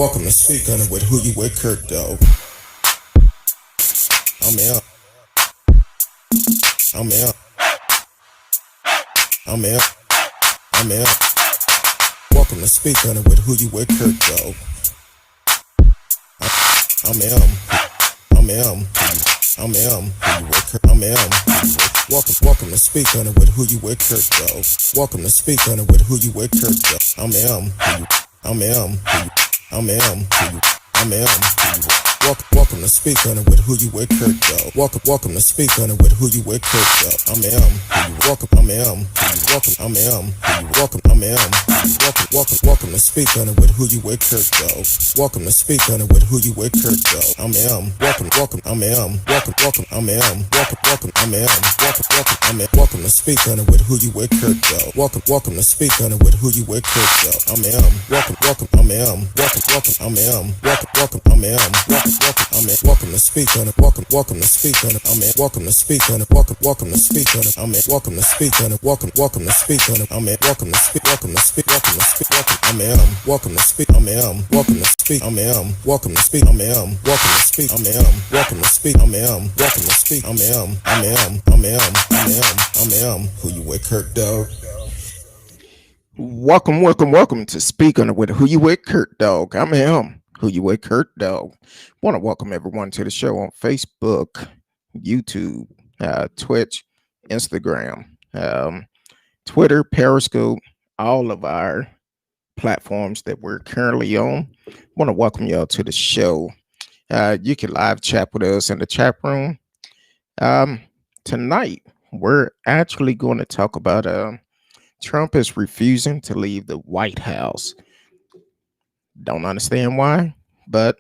Welcome to Speak On It with Who You With, Kurt, though. I'm out. I'm out. I'm out. I'm out. Welcome to Speak On It with Who You With, Kurt, though. I'm out. I'm out. I'm out. Who you with, Kurt? I'm out. Welcome to Speak On It with Who You With, Kurt, though. Welcome to Speak On It with Who You With, Kurt, though. I'm out. I'm out. I'm out. I'm out. Welcome to Speak On It with Who You With, Kurt, though. Welcome to Speak On It with Who You With, Kurt, though. I'm welcome. I'm welcome. I'm welcome. I'm welcome to Speak On It with Who You With, Kurt, though. Welcome to Speak On It with Who You With, Kurt, though. I'm welcome. I'm welcome. I'm welcome. I'm welcome to Speak On It with Who You With, Kurt, though. Welcome to Speak On It with Who You With, Kurt, though. I'm welcome. I'm welcome. I'm welcome. I'm welcome to Speak On It. Welcome to Speak On It. I'm welcome to Speak On it. Welcome to Speak On it. I'm welcome to Speak On it. Welcome to Speak On it. I'm welcome to speak. Welcome to speak. I'm welcome to speak. I'm welcome to speak. I'm welcome to speak. I'm welcome to speak. I'm welcome to speak. I'm welcome to speak. I'm Who You With, Kurt, dog. Welcome to Speak On It with Who You With, Kurt, dog. I'm him. Who You With, Kurt, dog. Want to welcome everyone to the show on Facebook, YouTube, Twitch, Instagram, Twitter, Periscope, all of our platforms that we're currently on. Want to welcome y'all to the show. You can live chat with us in the chat room. Tonight, we're actually going to talk about Trump is refusing to leave the White House. Don't understand why, but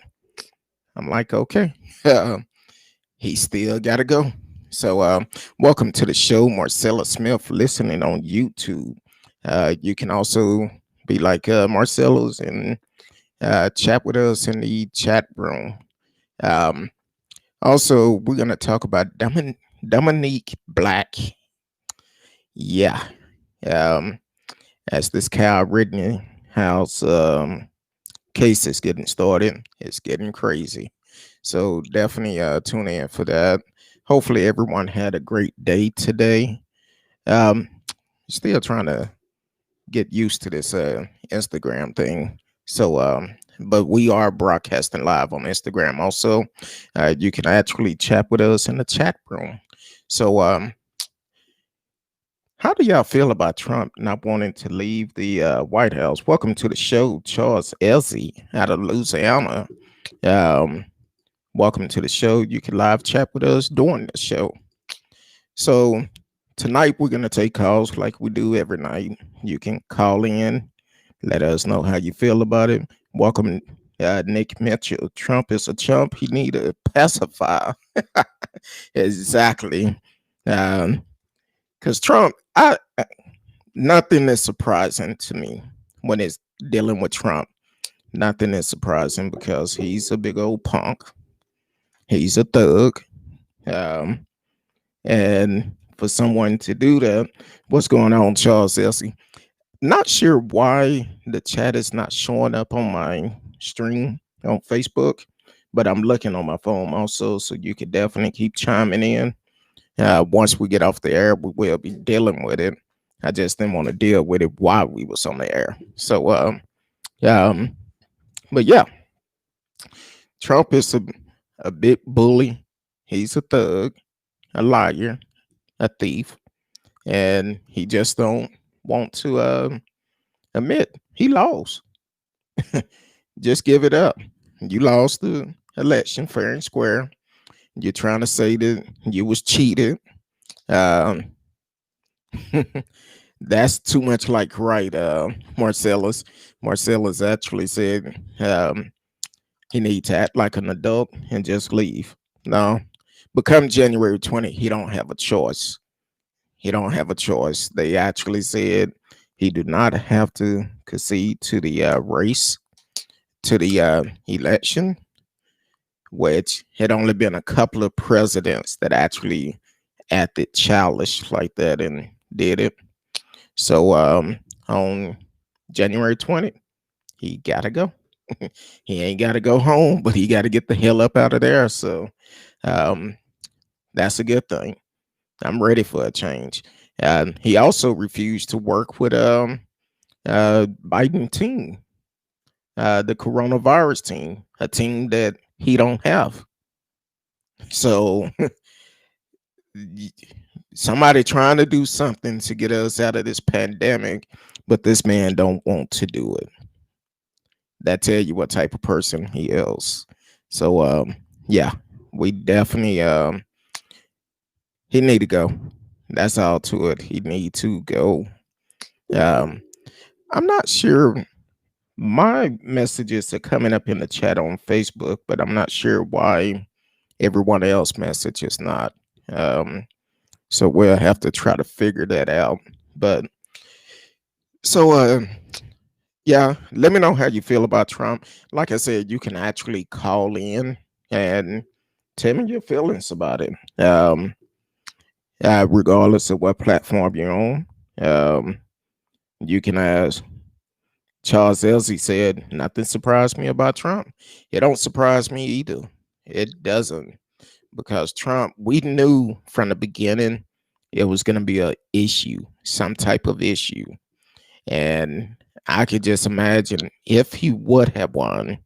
I'm like, okay, he still got to go. So welcome to the show, Marcella Smith, listening on YouTube. You can also be like Marcella's and chat with us in the chat room. Also, we're going to talk about Dominick Black. Yeah. As this Kyle Rittenhouse case is getting started, it's getting crazy. So definitely tune in for that. Hopefully everyone had a great day today. Still trying to get used to this Instagram thing. So but we are broadcasting live on Instagram also. You can actually chat with us in the chat room. So how do y'all feel about Trump not wanting to leave the White House? Welcome to the show, Charles Elsie out of Louisiana. Welcome to the show. You can live chat with us during the show. So tonight we're going to take calls like we do every night. You can call in, let us know how you feel about it. Welcome, Nick Mitchell. Trump is a chump. He need a pacifier. Exactly. Because Trump, nothing is surprising to me when it's dealing with Trump. Nothing is surprising because he's a big old punk. He's a thug. And for someone to do that, what's going on, Charles Elsie? Not sure why the chat is not showing up on my stream on Facebook, but I'm looking on my phone also, so you can definitely keep chiming in. Once we get off the air, we will be dealing with it. I just didn't want to deal with it while we was on the air. So, but yeah, Trump is a big bully. He's a thug, a liar, a thief, and he just don't want to admit he lost. Just give it up. You lost the election fair and square. You're trying to say that you was cheated. That's too much like right, Marcellus. Marcellus actually said he needs to act like an adult and just leave. No, become January 20, he don't have a choice. He don't have a choice. They actually said he do not have to concede to the race, to the election, which had only been a couple of presidents that actually acted childish like that and did it. So on January 20th, he gotta go. He ain't got to go home, but he got to get the hell up out of there. So um, that's a good thing. I'm ready for a change. He also refused to work with Biden team, the coronavirus team, a team that he don't have. So somebody trying to do something to get us out of this pandemic, but this man don't want to do it. That tell you what type of person he is. So yeah, we definitely he need to go. That's all to it. He need to go. Um, I'm not sure. My messages are coming up in the chat on Facebook, but I'm not sure why everyone else message is not. Um, so we'll have to try to figure that out. But so yeah, let me know how you feel about Trump. Like I said, you can actually call in and tell me your feelings about it. Regardless of what platform you're on. You can ask Charles Elsie said, nothing surprised me about Trump. It don't surprise me either. It doesn't. Because Trump, we knew from the beginning it was going to be a issue, some type of issue. And I could just imagine if he would have won,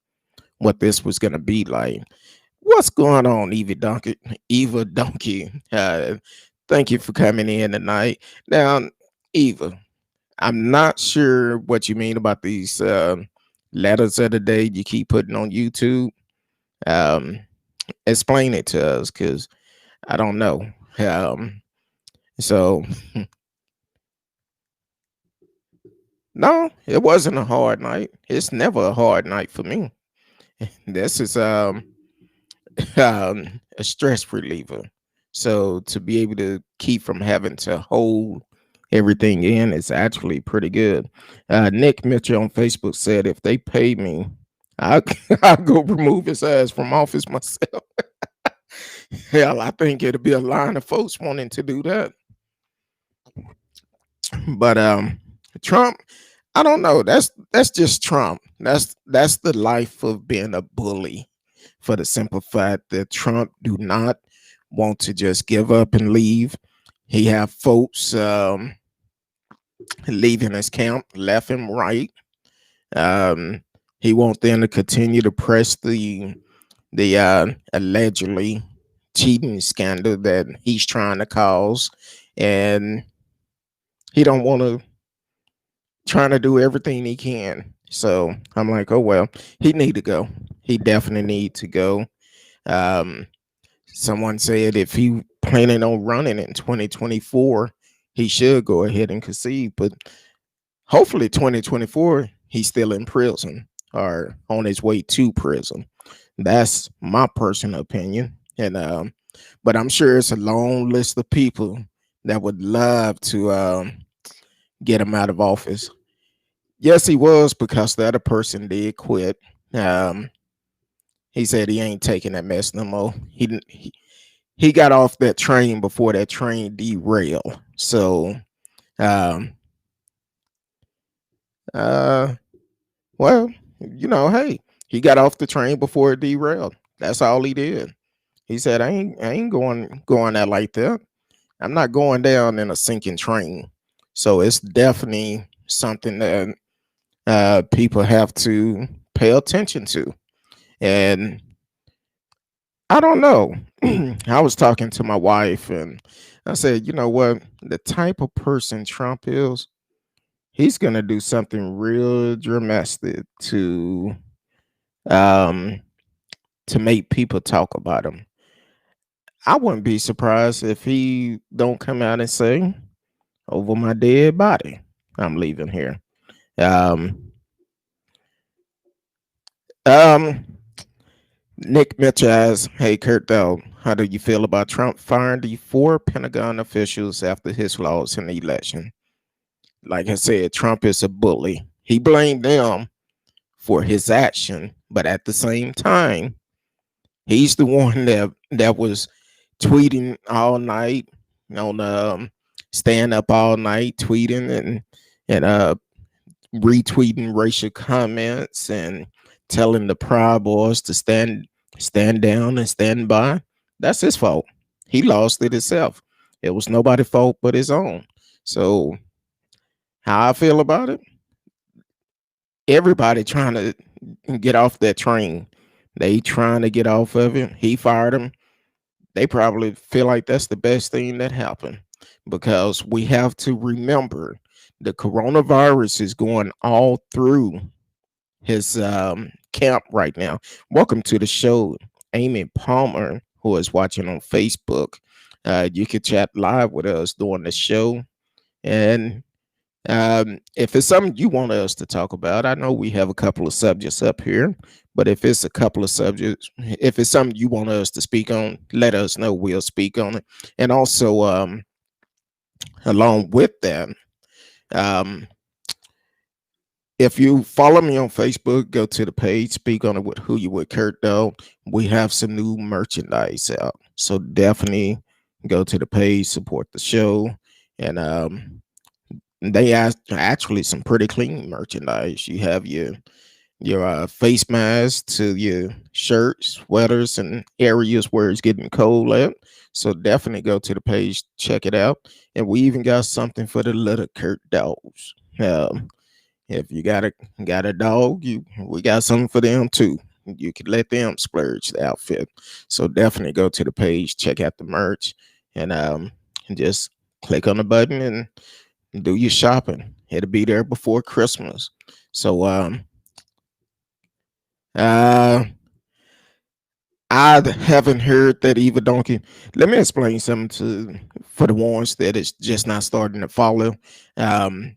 what this was going to be like. What's going on, Eva Donkey? Eva Donkey. Thank you for coming in tonight. Now, Eva, I'm not sure what you mean about these letters of the day you keep putting on YouTube. Um, Explain it to us, because I don't know. So no, it wasn't a hard night. It's never a hard night for me. This is a stress reliever. So to be able to keep from having to hold everything in is actually pretty good. Nick Mitchell on Facebook said, if they pay me, I'll, I'll go remove his ass from office myself. Hell, I think it'll be a line of folks wanting to do that. But Trump, I don't know. That's just Trump. That's the life of being a bully, for the simple fact that Trump do not want to just give up and leave. He have folks leaving his camp left and right. Um, he want them to continue to press the allegedly cheating scandal that he's trying to cause, and he don't want to, trying to do everything he can. So I'm like, oh well, he need to go. He definitely need to go. Um, Someone said if he planning on running in 2024, he should go ahead and concede. But hopefully 2024, he's still in prison or on his way to prison. That's my personal opinion. And but I'm sure it's a long list of people that would love to get him out of office. Yes, he was, because the other person did quit. Um, he said he ain't taking that mess no more. He got off that train before that train derailed. So, um, uh, well, hey, he got off the train before it derailed. That's all he did. He said, I ain't going out like that. I'm not going down in a sinking train." So it's definitely something that people have to pay attention to. And I don't know. I was talking to my wife and I said, you know what? The type of person Trump is, he's gonna do something real dramatic um to make people talk about him. I wouldn't be surprised if he don't come out and say, over my dead body, I'm leaving here. Um um Nick Mitchell asks, hey Kurt Dell, how do you feel about Trump firing the 4 Pentagon officials after his loss in the election? Like I said, Trump is a bully. He blamed them for his action, but at the same time, he's the one that was tweeting all night, on staying up all night tweeting and retweeting racial comments and telling the Proud Boys to stand down and stand by. That's his fault. He lost it himself. It was nobody's fault but his own. So how I feel about it, everybody trying to get off that train. They trying to get off of it. He fired him. They probably feel like that's the best thing that happened, because we have to remember the coronavirus is going all through his camp right now. Welcome to the show, Amy Palmer, who is watching on Facebook. You can chat live with us during the show. And if it's something you want us to talk about, I know we have a couple of subjects up here, but if it's a couple of subjects, if it's something you want us to speak on, let us know. We'll speak on it. And also, along with that, um, if you follow me on Facebook, go to the page, speak on it with Who You With Kurt, though. We have some new merchandise out. So definitely go to the page, support the show. And they actually some pretty clean merchandise. You have your face mask to your shirts, sweaters, and areas where it's getting cold at. So definitely go to the page, check it out. And we even got something for the little Kurt dogs. If you got a dog, we got something for them too. You could let them splurge the outfit. So definitely go to the page, check out the merch, and just click on the button and do your shopping. It'll be there before Christmas. So uh I haven't heard that Eva Donkey. Let me explain something for the ones that is just not starting to follow. Um,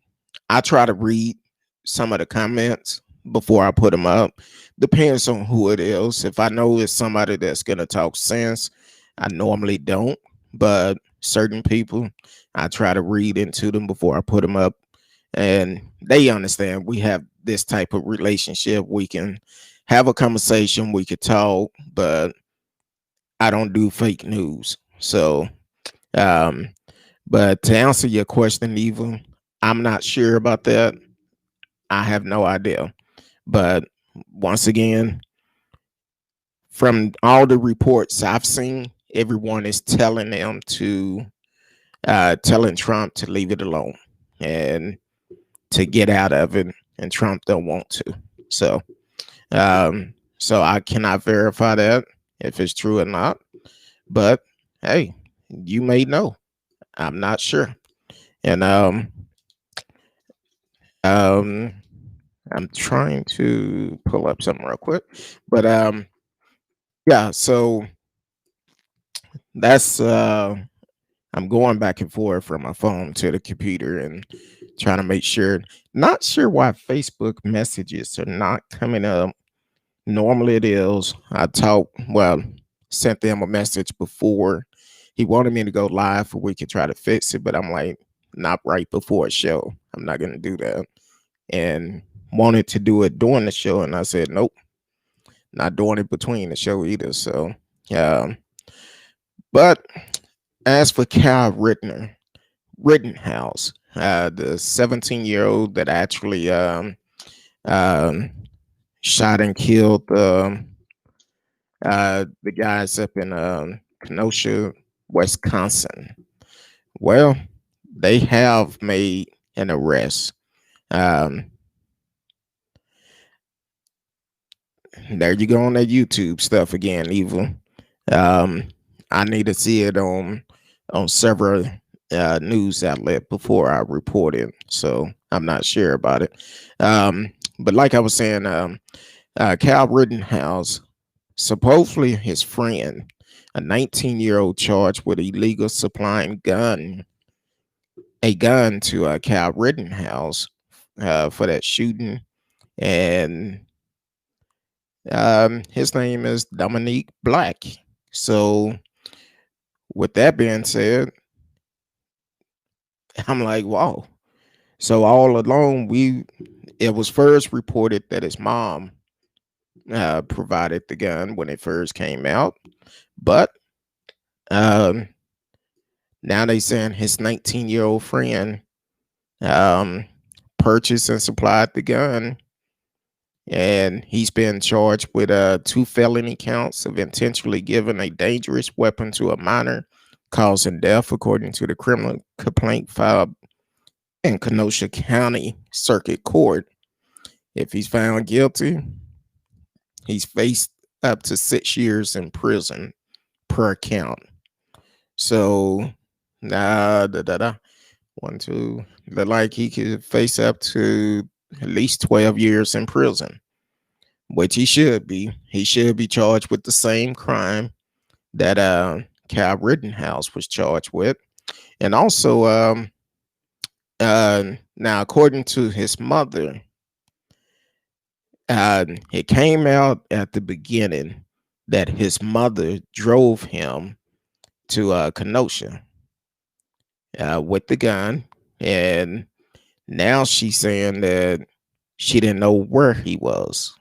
I try to read some of the comments before I put them up. Depends on who it is. If I know it's somebody that's gonna talk sense, I normally don't. But certain people, I try to read into them before I put them up, and they understand we have this type of relationship. We can have a conversation, we could talk, but I don't do fake news. So, um, but to answer your question, Eva, I'm not sure about that. I have no idea. But once again, from all the reports I've seen, everyone is telling them to telling Trump to leave it alone and to get out of it, and Trump don't want to. So, so I cannot verify that if it's true or not. But hey, you may know. I'm not sure. And um I'm trying to pull up something real quick. But yeah, so that's I'm going back and forth from my phone to the computer and trying to make sure. Not sure why Facebook messages are not coming up. Normally it is. Sent them a message before. He wanted me to go live for we could try to fix it, but I'm like, not right before a show. I'm not gonna do that. And wanted to do it during the show, and I said, nope, not doing it between the show either. So yeah. But as for Cal Rittenhouse, the 17-year-old that actually um, shot and killed the guys up in Kenosha, Wisconsin. Well, they have made an arrest. Um, there you go on that YouTube stuff again, Evil. Um, I need to see it on several news outlet before I report it, so I'm not sure about it. But like I was saying, Cal Rittenhouse, supposedly his friend, a 19-year-old charged with illegal supplying a gun to Cal Rittenhouse for that shooting, and his name is Dominick Black. So, with that being said, I'm like, wow. So all along, it was first reported that his mom provided the gun when it first came out, but um, now they saying his 19-year-old friend um, purchased and supplied the gun, and he's been charged with 2 felony counts of intentionally giving a dangerous weapon to a minor, causing death, according to the criminal complaint filed in Kenosha County Circuit Court. If he's found guilty, he's faced up to 6 years in prison per count. So, one, two, look like he could face up to at least 12 years in prison, which he should be. He should be charged with the same crime that Cal Rittenhouse was charged with. And also, now, according to his mother, it came out at the beginning that his mother drove him to Kenosha with the gun, and now she's saying that she didn't know where he was.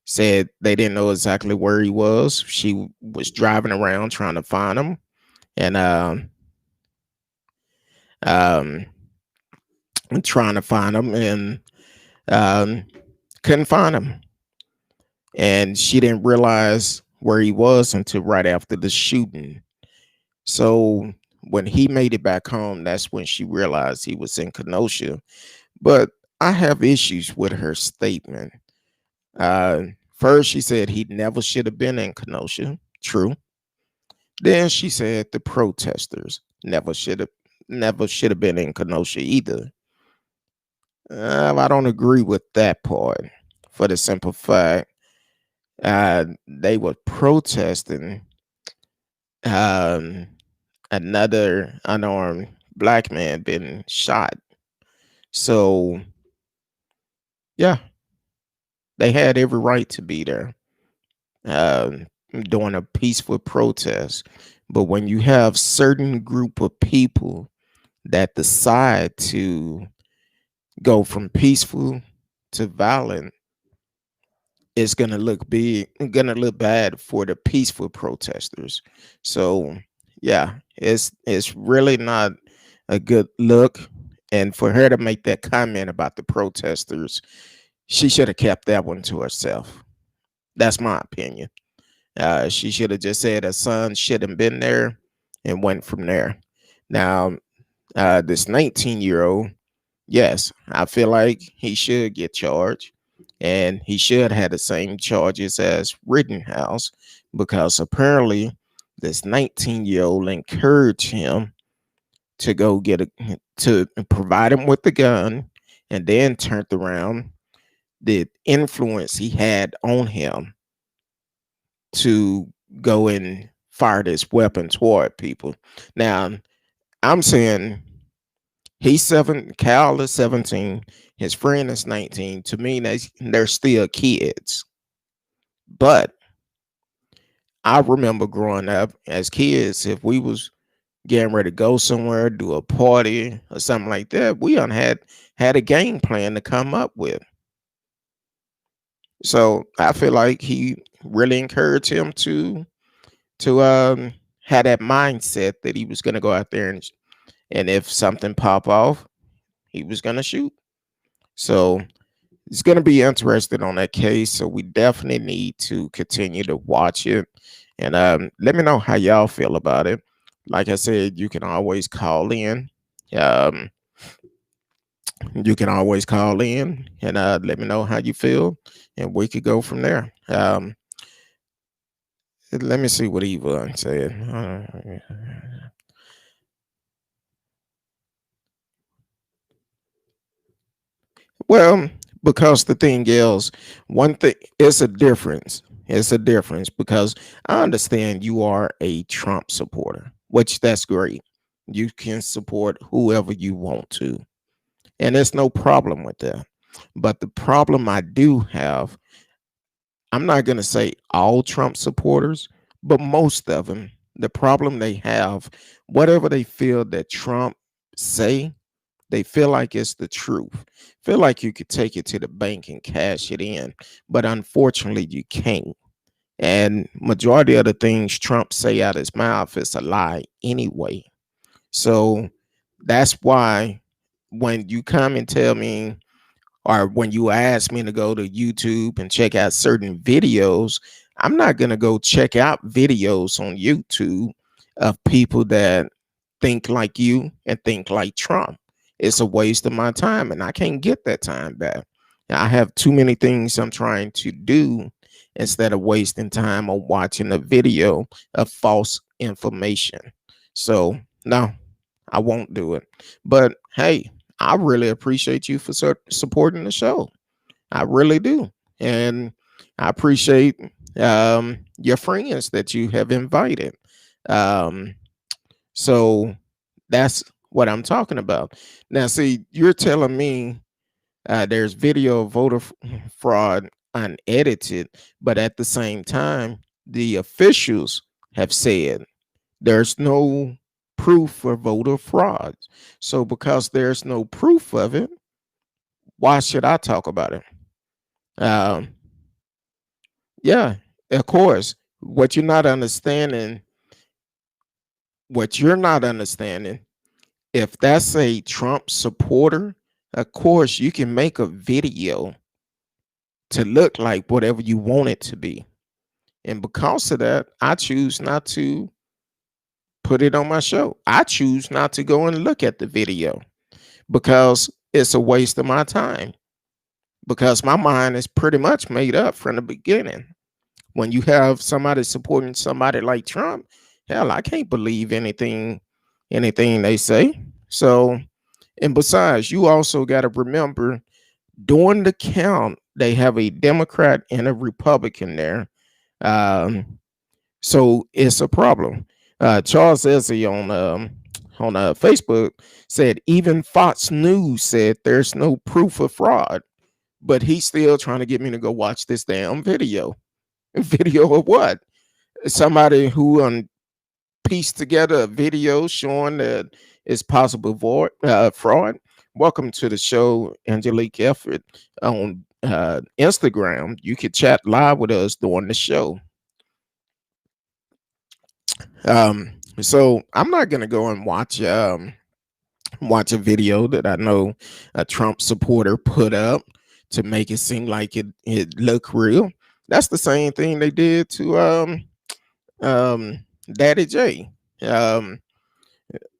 Said they didn't know exactly where he was. She was driving around trying to find him, and um, trying to find him, and um, couldn't find him. And she didn't realize where he was until right after the shooting. So when he made it back home, that's when she realized he was in Kenosha. But I have issues with her statement. Uh, First, she said he never should have been in Kenosha. True. Then she said the protesters never should have been in Kenosha either. I don't agree with that part for the simple fact they were protesting um, another unarmed black man being shot. So yeah, they had every right to be there um, during a peaceful protest. But when you have certain group of people that decide to go from peaceful to violent, it's gonna look bad for the peaceful protesters. So yeah, it's really not a good look. And for her to make that comment about the protesters, she should have kept that one to herself. That's my opinion. She should have just said her son shouldn't been there and went from there. Now, this 19-year-old, yes, I feel like he should get charged, and he should have the same charges as Rittenhouse, because apparently this 19-year-old encouraged him to go get to provide him with the gun, and then turned around the influence he had on him to go and fire this weapon toward people. Now, I'm saying Cal is 17, his friend is 19. To me, they're still kids. But I remember growing up as kids, if we was getting ready to go somewhere, do a party or something like that, we had a game plan to come up with. So I feel like he really encouraged him to have that mindset that he was gonna go out there and if something pop off, he was gonna shoot. So it's gonna be interested on that case. So we definitely need to continue to watch it. And let me know how y'all feel about it. Like I said, you can always call in. Um, you can always call in and let me know how you feel, and we could go from there. Let me see what Yvonne said. Well, because the thing is, one thing it's a difference. It's a difference because I understand you are a Trump supporter, which that's great. You can support whoever you want to, and there's no problem with that. But the problem I do have, I'm not going to say all Trump supporters, but most of them, the problem they have, whatever they feel that Trump say, they feel like it's the truth. Feel like you could take it to the bank and cash it in, but unfortunately you can't. And majority of the things Trump say out his mouth is a lie anyway. So that's why when you come and tell me, or when you ask me to go to YouTube and check out certain videos, I'm not going to go check out videos on YouTube of people that think like you and think like Trump. It's a waste of my time, and I can't get that time back. I have too many things I'm trying to do instead of wasting time on watching a video of false information. So, no, I won't do it. But hey, I really appreciate you for supporting the show. I really do. And I appreciate your friends that you have invited. Um, so that's what I'm talking about. Now, see, you're telling me there's video of voter fraud unedited, but at the same time, the officials have said there's no proof for voter fraud. So, because there's no proof of it, why should I talk about it? Um, yeah, of course. What you're not understanding, if that's a Trump supporter, of course you can make a video to look like whatever you want it to be. And because of that, I choose not to put it on my show. I choose not to go and look at the video because it's a waste of my time. Because my mind is pretty much made up from the beginning. When you have somebody supporting somebody like Trump, hell, I can't believe anything they say. So, and besides, you also got to remember during the count, they have a Democrat and a Republican there. So it's a problem. Charles Ezzy on Facebook said even Fox News said there's no proof of fraud, but he's still trying to get me to go watch this damn video. Video of what? Somebody who pieced together a video showing that it's possible fraud. Welcome to the show, Angelique Effort on Instagram. You can chat live with us during the show. So I'm not gonna go and watch a video that I know a Trump supporter put up to make it seem like it looked real. That's the same thing they did to Daddy J,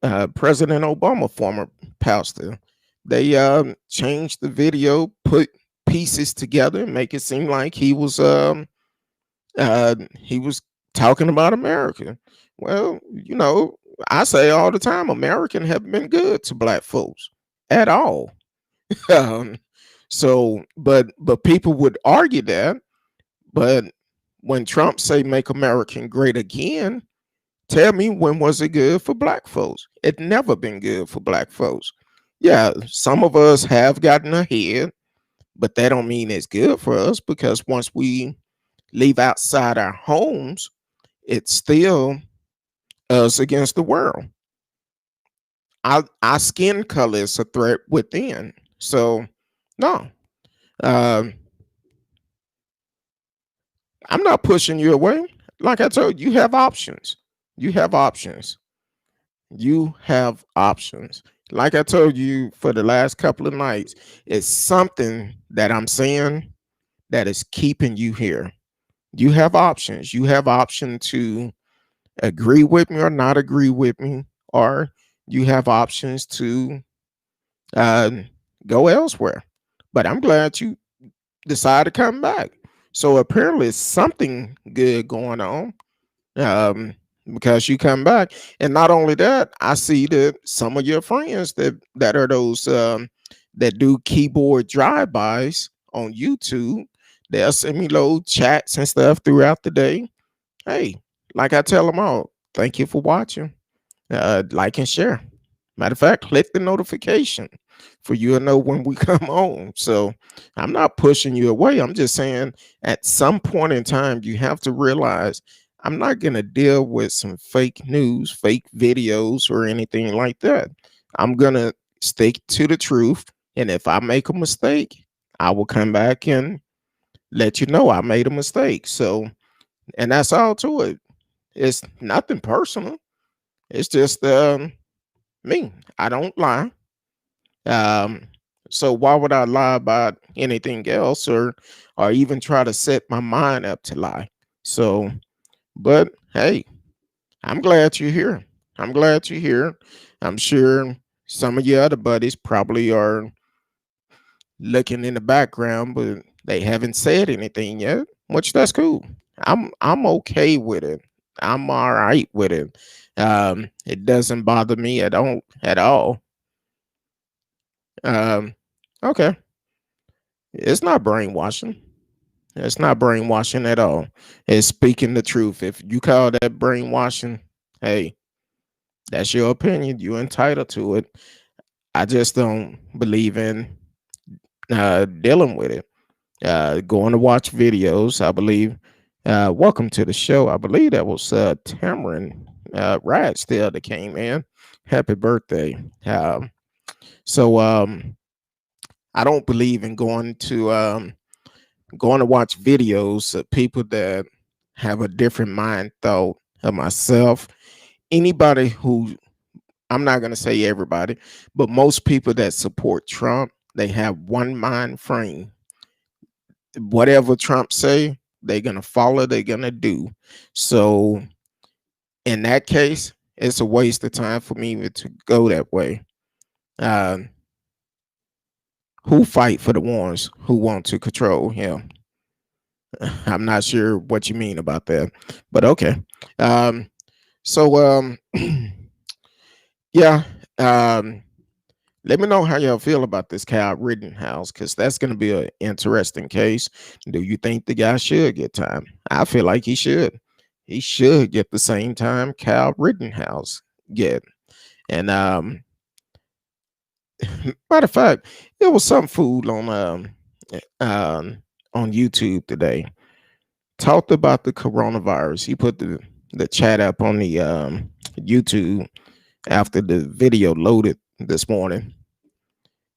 President Obama, former pastor. They changed the video, put pieces together, make it seem like he was talking about America. Well, I say all the time, American have been good to black folks at all. um, but people would argue that. But when Trump say "Make America Great Again," tell me when was it good for black folks? It never been good for black folks. Yeah, some of us have gotten ahead, but that don't mean it's good for us because once we leave outside our homes, it's still us against the world. Our skin color is a threat within. So no, um, I'm not pushing you away. Like I told you, you have options. You have options. You have options. Like I told you for the last couple of nights, it's something that I'm saying that is keeping you here. You have options. You have option to agree with me or not agree with me, or you have options to uh, go elsewhere. But I'm glad you decided to come back. So apparently, it's something good going on. Because you come back, and not only that, I see that some of your friends that are those that do keyboard drive-bys on YouTube, they'll send me little chats and stuff throughout the day. Hey, like I tell them all, thank you for watching. Like and share. Matter of fact, click the notification for you to know when we come on. So I'm not pushing you away. I'm just saying at some point in time, you have to realize I'm not going to deal with some fake news, fake videos, or anything like that. I'm going to stick to the truth. And if I make a mistake, I will come back and let you know I made a mistake. So, and that's all to it. It's nothing personal. It's just me. I don't lie. Um, so why would I lie about anything else, or even try to set my mind up to lie. So, but hey, I'm glad you're here. I'm glad you're here. I'm sure some of your other buddies probably are looking in the background, but they haven't said anything yet, which that's cool. I'm okay with it. I'm all right with it. It doesn't bother me at all. Um, okay, it's not brainwashing. It's not brainwashing at all. It's speaking the truth. If you call that brainwashing, hey, that's your opinion. You're entitled to it. I just don't believe in dealing with it. Going to watch videos. I believe. Welcome to the show. I believe that was Tamron Radsdale that came in. Happy birthday. So I don't believe in going to watch videos of people that have a different mind thought of myself. Anybody who, I'm not going to say everybody, but most people that support Trump, they have one mind frame. Whatever Trump say, they're going to follow, they're going to do. So in that case, it's a waste of time for me to go that way. Uh, who fight for the ones who want to control him? I'm not sure what you mean about that, but okay. Um, so yeah. Um, Let me know how y'all feel about this Kyle Rittenhouse, because that's going to be an interesting case. Do you think the guy should get time? I feel like he should. He should get the same time Kyle Rittenhouse get. And matter of fact, there was some food on YouTube today. Talked about the coronavirus. He put the chat up on the YouTube after the video loaded this morning,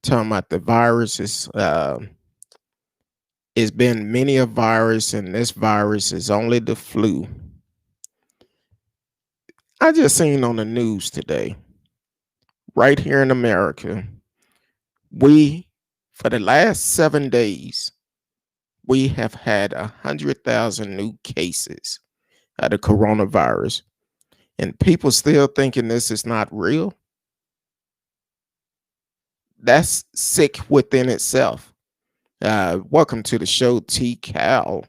talking about the virus is it's been many a virus, and this virus is only the flu. I just seen on the news today, right here in America, we, for the last 7 days, we have had 100,000 new cases of the coronavirus, and people still thinking this is not real. That's sick within itself. Welcome to the show, T. Cal,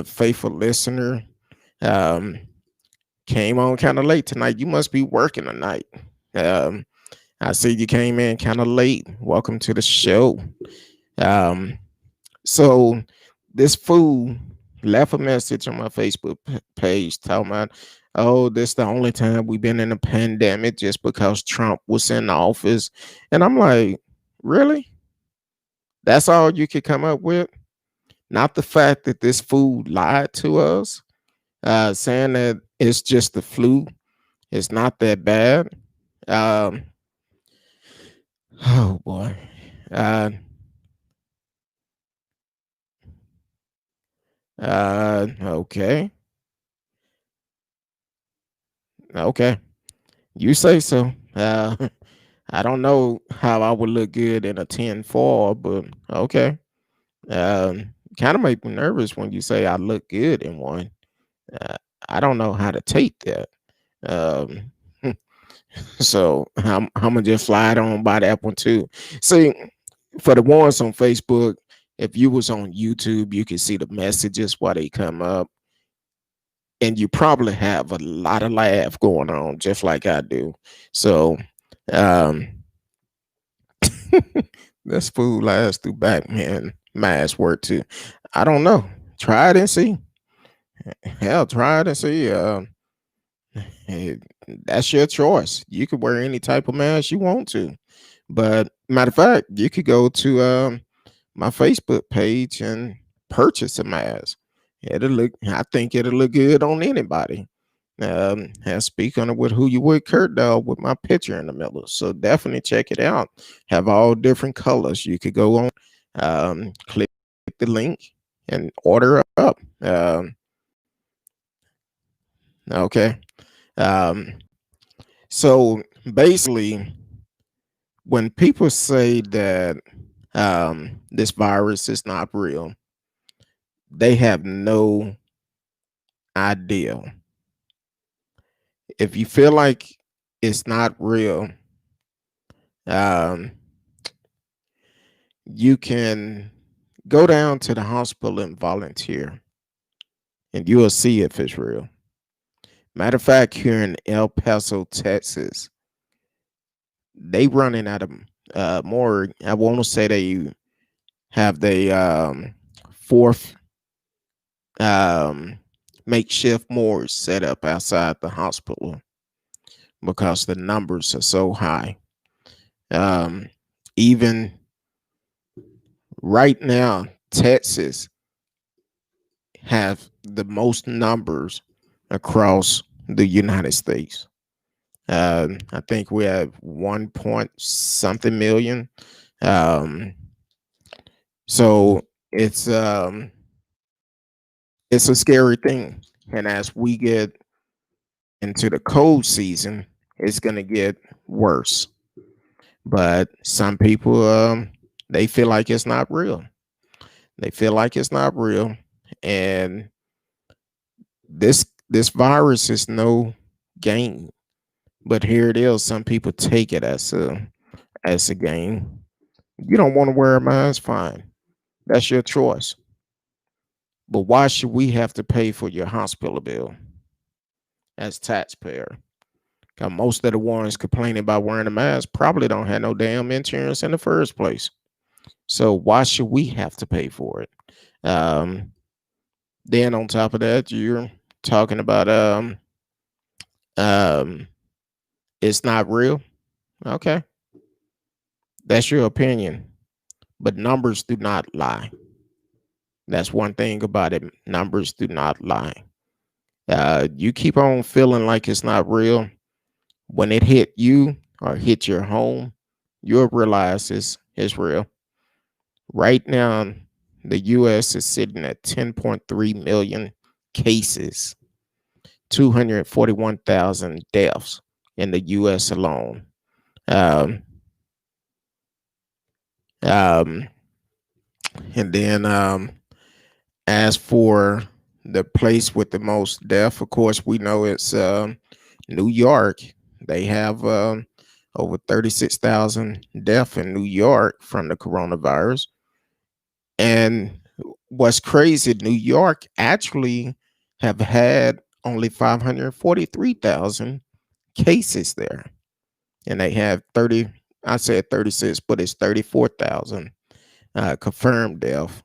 faithful listener. Um, Came on kind of late tonight. You must be working tonight. Um, I see you came in kind of late. Welcome to the show. Um, so this fool left a message on my Facebook page talking about, oh, this the only time we've been in a pandemic just because Trump was in office. And I'm like, really? That's all you could come up with? Not the fact that this fool lied to us, saying that it's just the flu. It's not that bad. Um, oh boy. Uh, okay. Okay. You say so. I don't know how I would look good in a 10-4, but okay. Kind of make me nervous when you say I look good in one. Uh, I don't know how to take that. Um, so I'm gonna just fly it on by that one too. See, for the ones on Facebook, if you was on YouTube, you can see the messages while they come up, and you probably have a lot of laugh going on, just like I do. So, um, this fool last through Batman mask work too. I don't know. Try it and see. Hell, try it and see. Hey, that's your choice. You could wear any type of mask you want to. But matter of fact, you could go to my Facebook page and purchase a mask. It'll look, I think it'll look good on anybody. And speak on it with who you would, Kurt Dog, with my picture in the middle. So definitely check it out. Have all different colors. You could go on, click the link and order up. Okay. Um, so basically, when people say that this virus is not real. They have no idea. If you feel like it's not real, um, you can go down to the hospital and volunteer, and you will see if it's real. Matter of fact, here in El Paso, Texas, they running out of more. I want to say they have the fourth um, makeshift morgue set up outside the hospital because the numbers are so high. Um, Even right now, Texas have the most numbers across the United States. I think we have 1 point something million. Um, so it's a scary thing. And as we get into the cold season, it's gonna get worse. But some people they feel like it's not real. They feel like it's not real. And this virus is no game. But here it is. Some people take it as a game. You don't want to wear a mask, fine. That's your choice. But why should we have to pay for your hospital bill as taxpayer? Because most of the ones complaining about wearing a mask probably don't have no damn insurance in the first place. So why should we have to pay for it? Um, then on top of that, you're talking about um, it's not real. Okay, that's your opinion, but numbers do not lie. That's one thing about it. Numbers do not lie. You keep on feeling like it's not real. When it hit you or hit your home, you'll realize it's real. Right now, the U.S. is sitting at 10.3 million cases, 241,000 deaths in the U.S. alone. Um, um, and then as for the place with the most death, of course, we know it's New York. They have over 36,000 deaths in New York from the coronavirus. And what's crazy, New York actually have had only 543,000 cases there. And they have 30, I said 36, but it's 34,000 confirmed death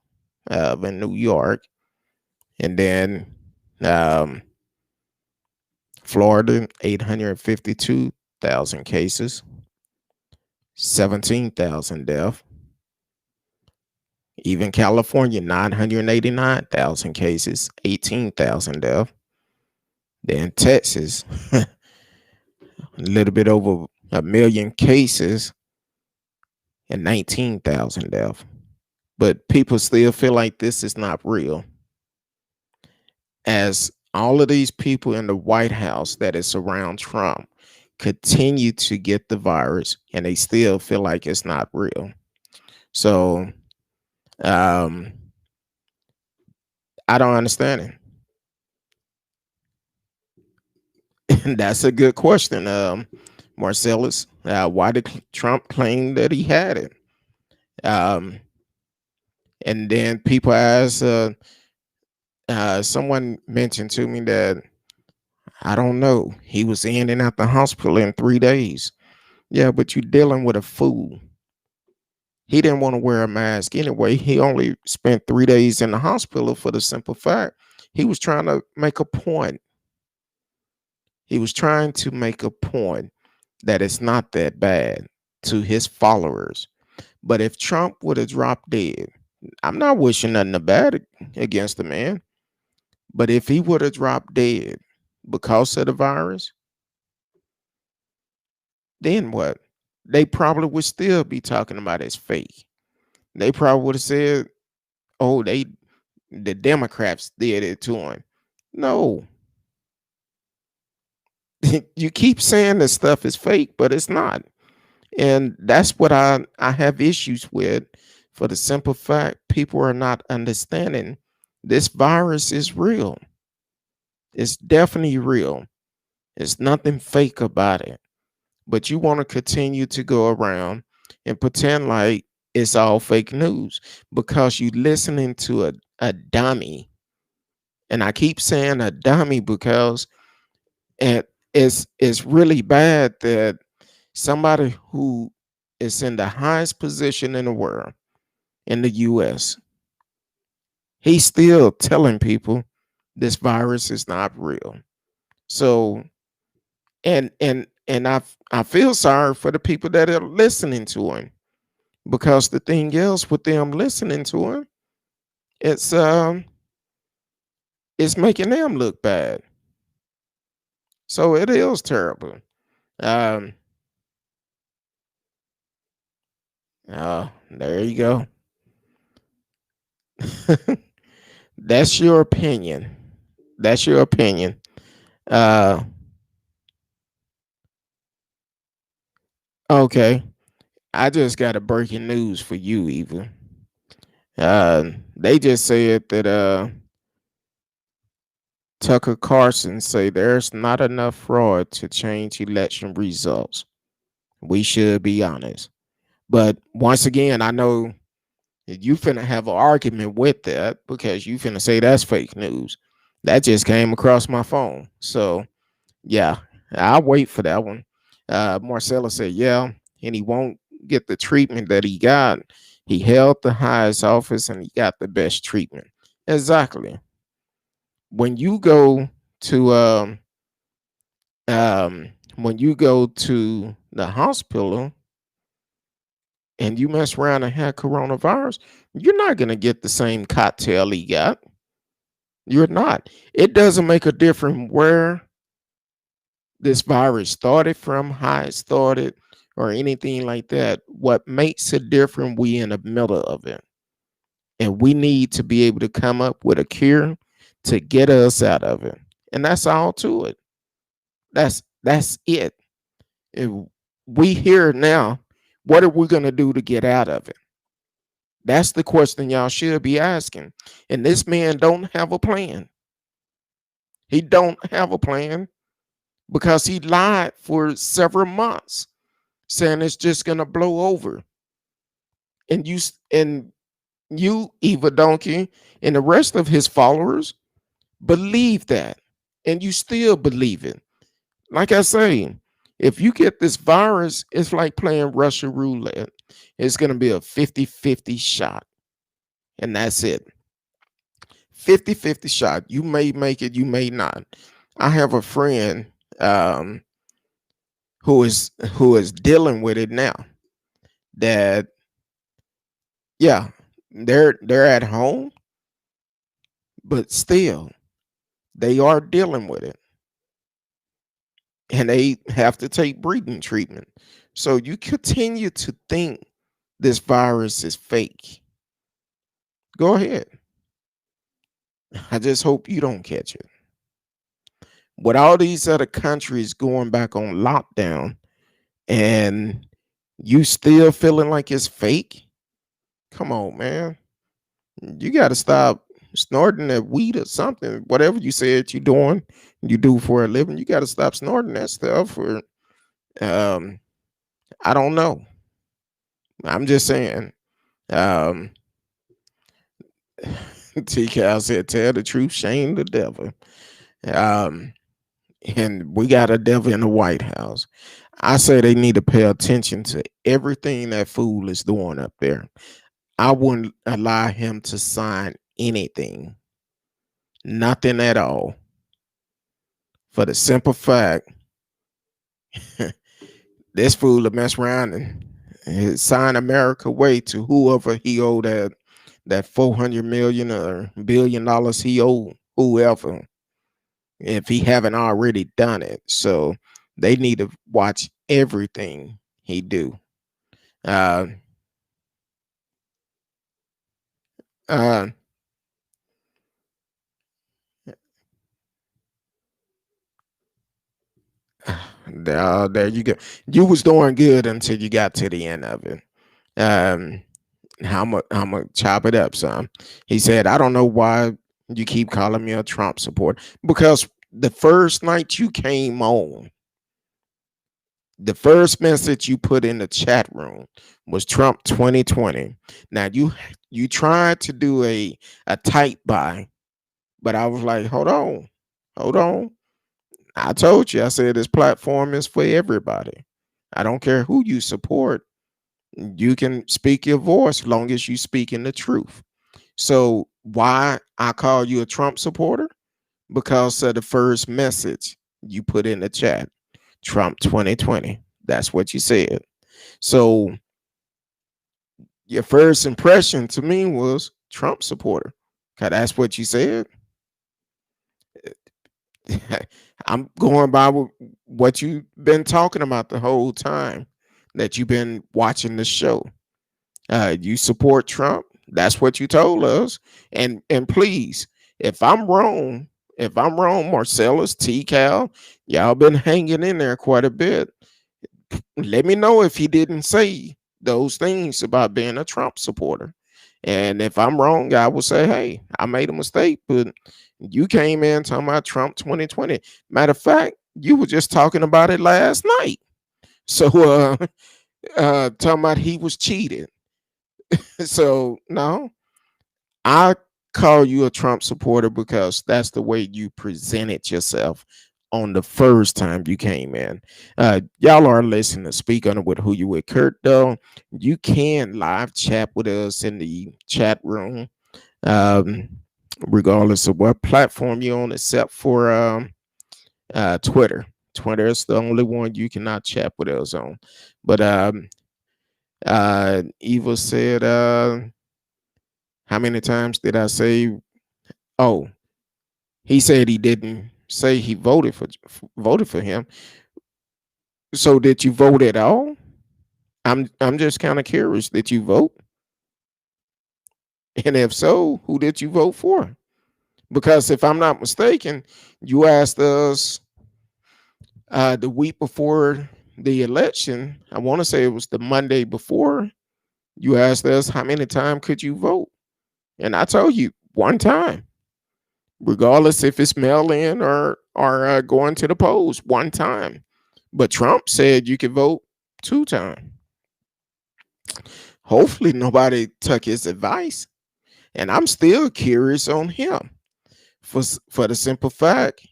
in New York. And then um, Florida, 852,000 cases, 17,000 deaths. Even California, 989,000 cases, 18,000 deaths. Then Texas, a little bit over a million cases and 19,000 deaths. But people still feel like this is not real. As all of these people in the White House that is around Trump continue to get the virus and they still feel like it's not real. So um, I don't understand it. That's a good question, Marcellus. Why did Trump claim that he had it? Um, and then people ask, someone mentioned to me that I don't know, he was in and out the hospital in 3 days. Yeah, but you're dealing with a fool. He didn't want to wear a mask anyway. He only spent 3 days in the hospital for the simple fact he was trying to make a point. He was trying to make a point that it's not that bad to his followers. But if Trump would have dropped dead, I'm not wishing nothing bad against the man. But if he would have dropped dead because of the virus, then what? They probably would still be talking about it's fake. They probably would have said, "Oh, the Democrats did it to him." No, you keep saying this stuff is fake, but it's not, and that's what I have issues with. for the simple fact people are not understanding this virus is real. It's definitely real. There's nothing fake about it. But you want to continue to go around and pretend like it's all fake news because you listening to a dummy. And I keep saying a dummy because it's really bad that somebody who is in the highest position in the world, in the US, he's still telling people this virus is not real. So and I feel sorry for the people that are listening to him, because the thing is with them listening to him, it's um it's making them look bad. So it is terrible. Um there you go. That's your opinion. That's your opinion. Uh okay. I just got a breaking news for you, Eva. They just said that Tucker Carlson say there's not enough fraud to change election results. We should be honest. But once again, I know you finna have an argument with that because you finna say that's fake news. That just came across my phone. So yeah, I'll wait for that one. Marcella said, yeah, and he won't get the treatment that he got. He held the highest office and he got the best treatment. Exactly. When you go to when you go to the hospital and you mess around and have coronavirus, you're not gonna get the same cocktail he got. You're not. It doesn't make a difference where this virus started from, how it started, or anything like that. What makes it different, we in the middle of it. And we need to be able to come up with a cure to get us out of it. And that's all to it. That's it. If we here now, what are we gonna do to get out of it? That's the question y'all should be asking. And this man don't have a plan. He don't have a plan because he lied for several months saying it's just gonna blow over. And you, Eva Donkey, and the rest of his followers believe that. And you still believe it. Like I say, if you get this virus, it's like playing Russian roulette. It's gonna be a 50-50 shot. And that's it. 50-50 shot. You may make it, you may not. I have a friend um, who is dealing with it now. That yeah, they're at home, but still they are dealing with it, and they have to take breathing treatment. So you continue to think this virus is fake. Go ahead. I just hope you don't catch it. With all these other countries going back on lockdown, and you still feeling like it's fake? Come on, man. You got to stop snorting that weed or something. Whatever you said you do for a living, you got to stop snorting that stuff. Or um, I don't know. I'm just saying. Um, T. Cal said, "Tell the truth, shame the devil." Um, and we got a devil in the White House. I say they need to pay attention to everything that fool is doing up there. I wouldn't allow him to sign anything, nothing at all, for the simple fact this fool will mess around and sign America way to whoever he owed that 400 million or $1 billion he owed whoever, if he haven't already done it. So they need to watch everything he do. Uh, uh, there you go. You was doing good until you got to the end of it. Um, I'm gonna chop it up some. He said, I don't know why you keep calling me a Trump supporter, because the first night you came on, the first message you put in the chat room was Trump 2020. Now you tried to do a tight buy, but I was like, hold on. I told you, I said this platform is for everybody. I don't care who you support. You can speak your voice long as you speak in the truth. So why I call you a Trump supporter? Because of the first message you put in the chat, Trump 2020. That's what you said. So your first impression to me was Trump supporter. 'Cause that's what you said. I'm going by what you've been talking about the whole time that you've been watching the show. You support Trump. That's what you told us. And please, if I'm wrong, Marcellus, T Cal, y'all been hanging in there quite a bit. Let me know if he didn't say those things about being a Trump supporter. And if I'm wrong, I will say, hey, I made a mistake, but you came in talking about Trump 2020. Matter of fact, you were just talking about it last night. So talking about he was cheated. So no, I call you a Trump supporter because that's the way you presented yourself on the first time you came in. Y'all are listening to Speak On It with Who You With Kurt, though. You can live chat with us in the chat room, um, regardless of what platform you're on, except for Twitter. Twitter is the only one you cannot chat with us on. But Eva said, how many times did I say? Oh, he said he didn't say he voted for him. So did you vote at all? I'm just kind of curious. Did you vote? And if so, who did you vote for? Because if I'm not mistaken, you asked us the week before the election. I want to say it was the Monday before. You asked us how many times could you vote, and I told you one time, regardless if it's mail in or going to the polls, one time. But Trump said you could vote 2 times. Hopefully nobody took his advice, and I'm still curious on him for the simple fact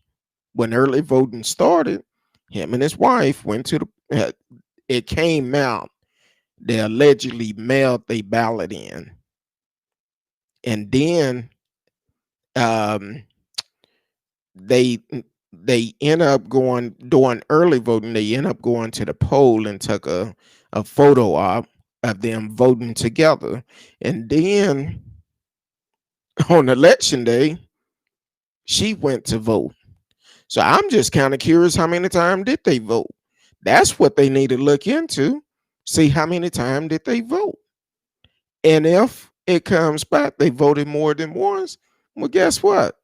when early voting started, him and his wife went to the. It came out they allegedly mailed their ballot in, and then um, they they end up going during early voting. They end up going to the poll and took a photo of them voting together, and then on election day, she went to vote. So I'm just kind of curious how many times did they vote? That's what they need to look into. See how many times did they vote? And if it comes back they voted more than once, well, guess what?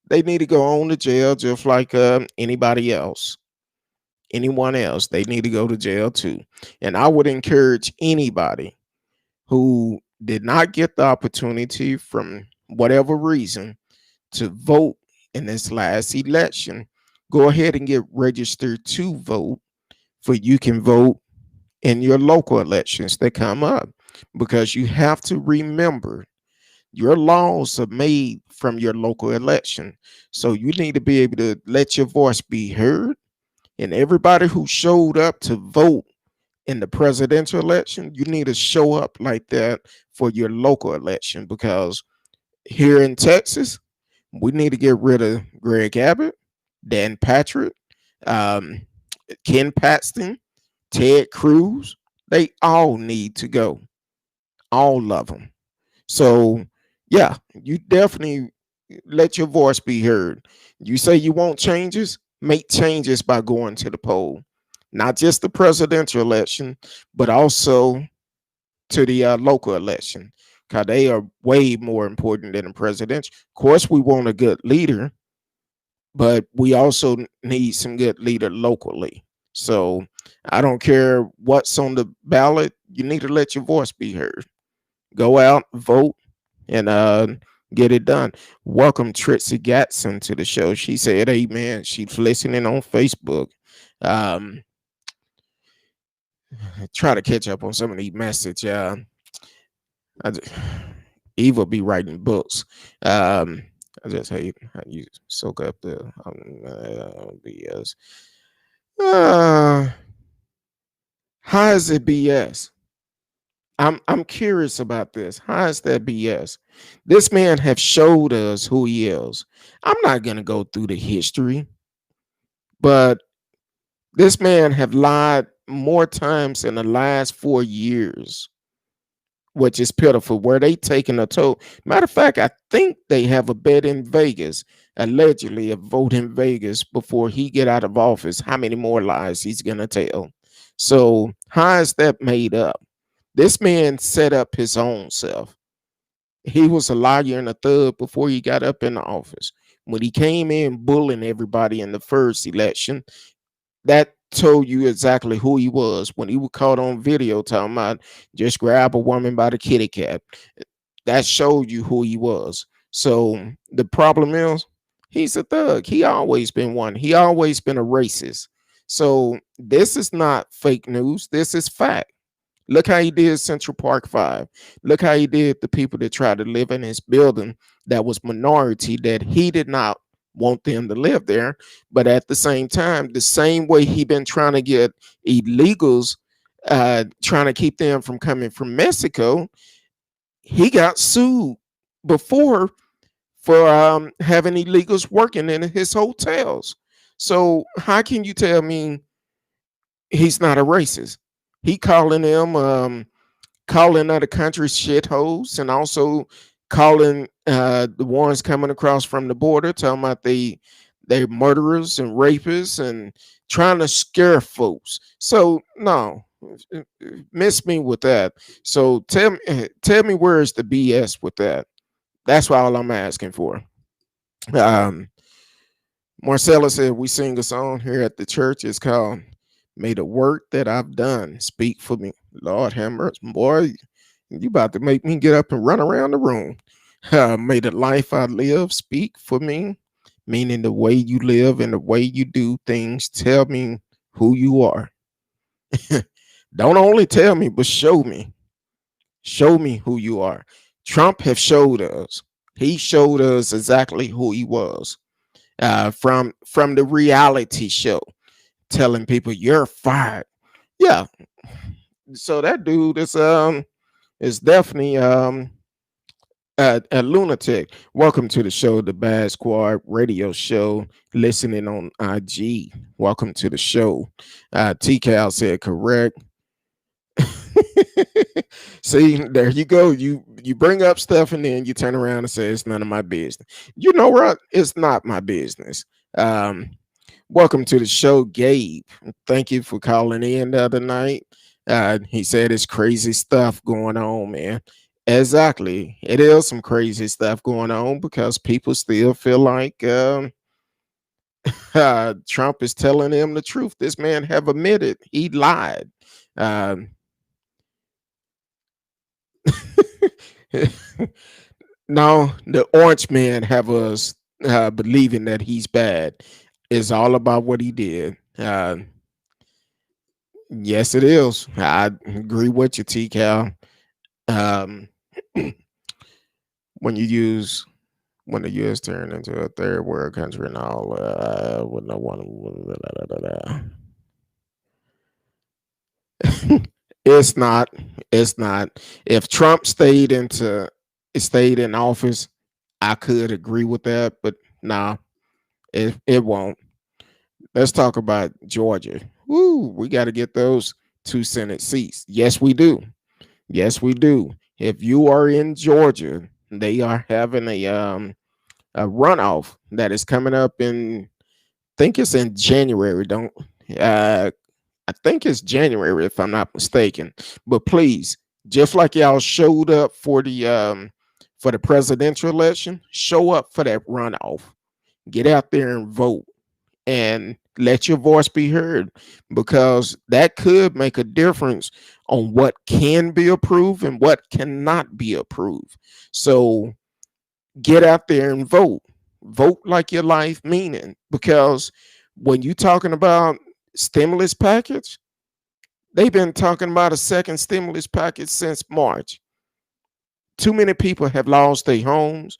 They need to go on to jail just like anybody else. Anyone else, they need to go to jail too. And I would encourage anybody who did not get the opportunity from whatever reason to vote in this last election, go ahead and get registered to vote, for you can vote in your local elections that come up, because you have to remember your laws are made from your local election. So you need to be able to let your voice be heard. And everybody who showed up to vote in the presidential election, you need to show up like that for your local election, because here in Texas, we need to get rid of Greg Abbott, Dan Patrick, um, Ken Paxton, Ted Cruz. They all need to go. All of them. So, yeah, you definitely let your voice be heard. You say you want changes, make changes by going to the poll. Not just the presidential election, but also to the local election, because they are way more important than the presidential. Of course, we want a good leader, but we also need some good leader locally. So I don't care what's on the ballot, you need to let your voice be heard. Go out, vote, and get it done. Welcome Trixie Gatson to the show. She said, "Amen." She's listening on Facebook. Um, try to catch up on some of these messages. I just, Eva be writing books. Um, I just hate how you soak up the BS. Uh, how is it BS? I'm curious about this. How is that BS? This man have showed us who he is. I'm not gonna go through the history, but this man have lied more times in the last 4 years, which is pitiful. Where they taking a toll. Matter of fact, I think they have a bet in Vegas, allegedly a vote in Vegas before he get out of office. How many more lies he's gonna tell? So how is that made up? This man set up his own self. He was a liar and a thug before he got up in the office. When he came in bullying everybody in the first election, that told you exactly who he was. When he was caught on video talking about just grab a woman by the kitty cat, that showed you who he was. So the problem is he's a thug. He always been one. He always been a racist. So this is not fake news. This is fact. Look how he did Central Park 5. Look how he did the people that tried to live in his building that was minority that he did not want them to live there. But at the same time, the same way he been trying to get illegals, trying to keep them from coming from Mexico, he got sued before for having illegals working in his hotels. So how can you tell me he's not a racist? He calling them calling other countries shitholes and also calling the ones coming across from the border, talking about they murderers and rapists and trying to scare folks. So no, miss me with that. So tell me where's the BS with that? That's all I'm asking for. Um, Marcella said we sing a song here at the church. It's called "May the Work That I've Done Speak for Me." Lord have mercy, boy, you about to make me get up and run around the room. May the life I live speak for me, meaning the way you live and the way you do things. Tell me who you are. Don't only tell me, but show me. Show me who you are. Trump have showed us. He showed us exactly who he was. From the reality show, telling people you're fired. Yeah. So that dude is definitely a lunatic. Welcome to the show, the Bad Squad Radio Show. Listening on IG. Welcome to the show. TCal said correct. See, there you go. You bring up stuff and then you turn around and say it's none of my business. You know what? It's not my business. Um, Welcome to the show, Gabe. Thank you for calling in the other night. He said it's crazy stuff going on, man. Exactly. It is some crazy stuff going on because people still feel like Trump is telling them the truth. This man have admitted he lied. Um, no, the orange man have us believing that he's bad. It's all about what he did. Yes, it is. I agree with you, T Cal. Um, when you use when the U.S. turned into a third world country and all, with no one, it's not. It's not. If Trump stayed in office, I could agree with that, but nah, it won't. Let's talk about Georgia. Woo, we got to get those 2 Senate seats. Yes, we do. Yes, we do. If you are in Georgia, they are having a runoff that is coming up in, I think it's in January. Don't I think it's January if I'm not mistaken. But please, just like y'all showed up for the presidential election, show up for that runoff. Get out there and vote. And Let your voice be heard, because that could make a difference on what can be approved and what cannot be approved. So get out there and vote. Vote like your life meaning, because when you talking about stimulus package, they've been talking about a second stimulus package since March. Too many people have lost their homes,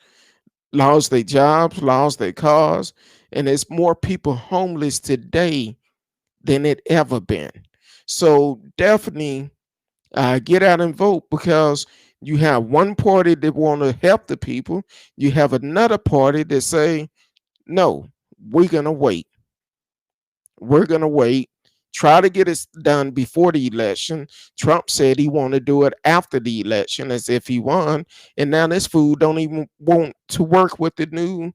lost their jobs, lost their cars, and there's more people homeless today than it ever been. So definitely get out and vote, because you have one party that want to help the people, you have another party that say no, we're gonna wait. We're gonna wait. Try to get it done before the election. Trump said he want to do it after the election, as if he won, and now this fool don't even want to work with the new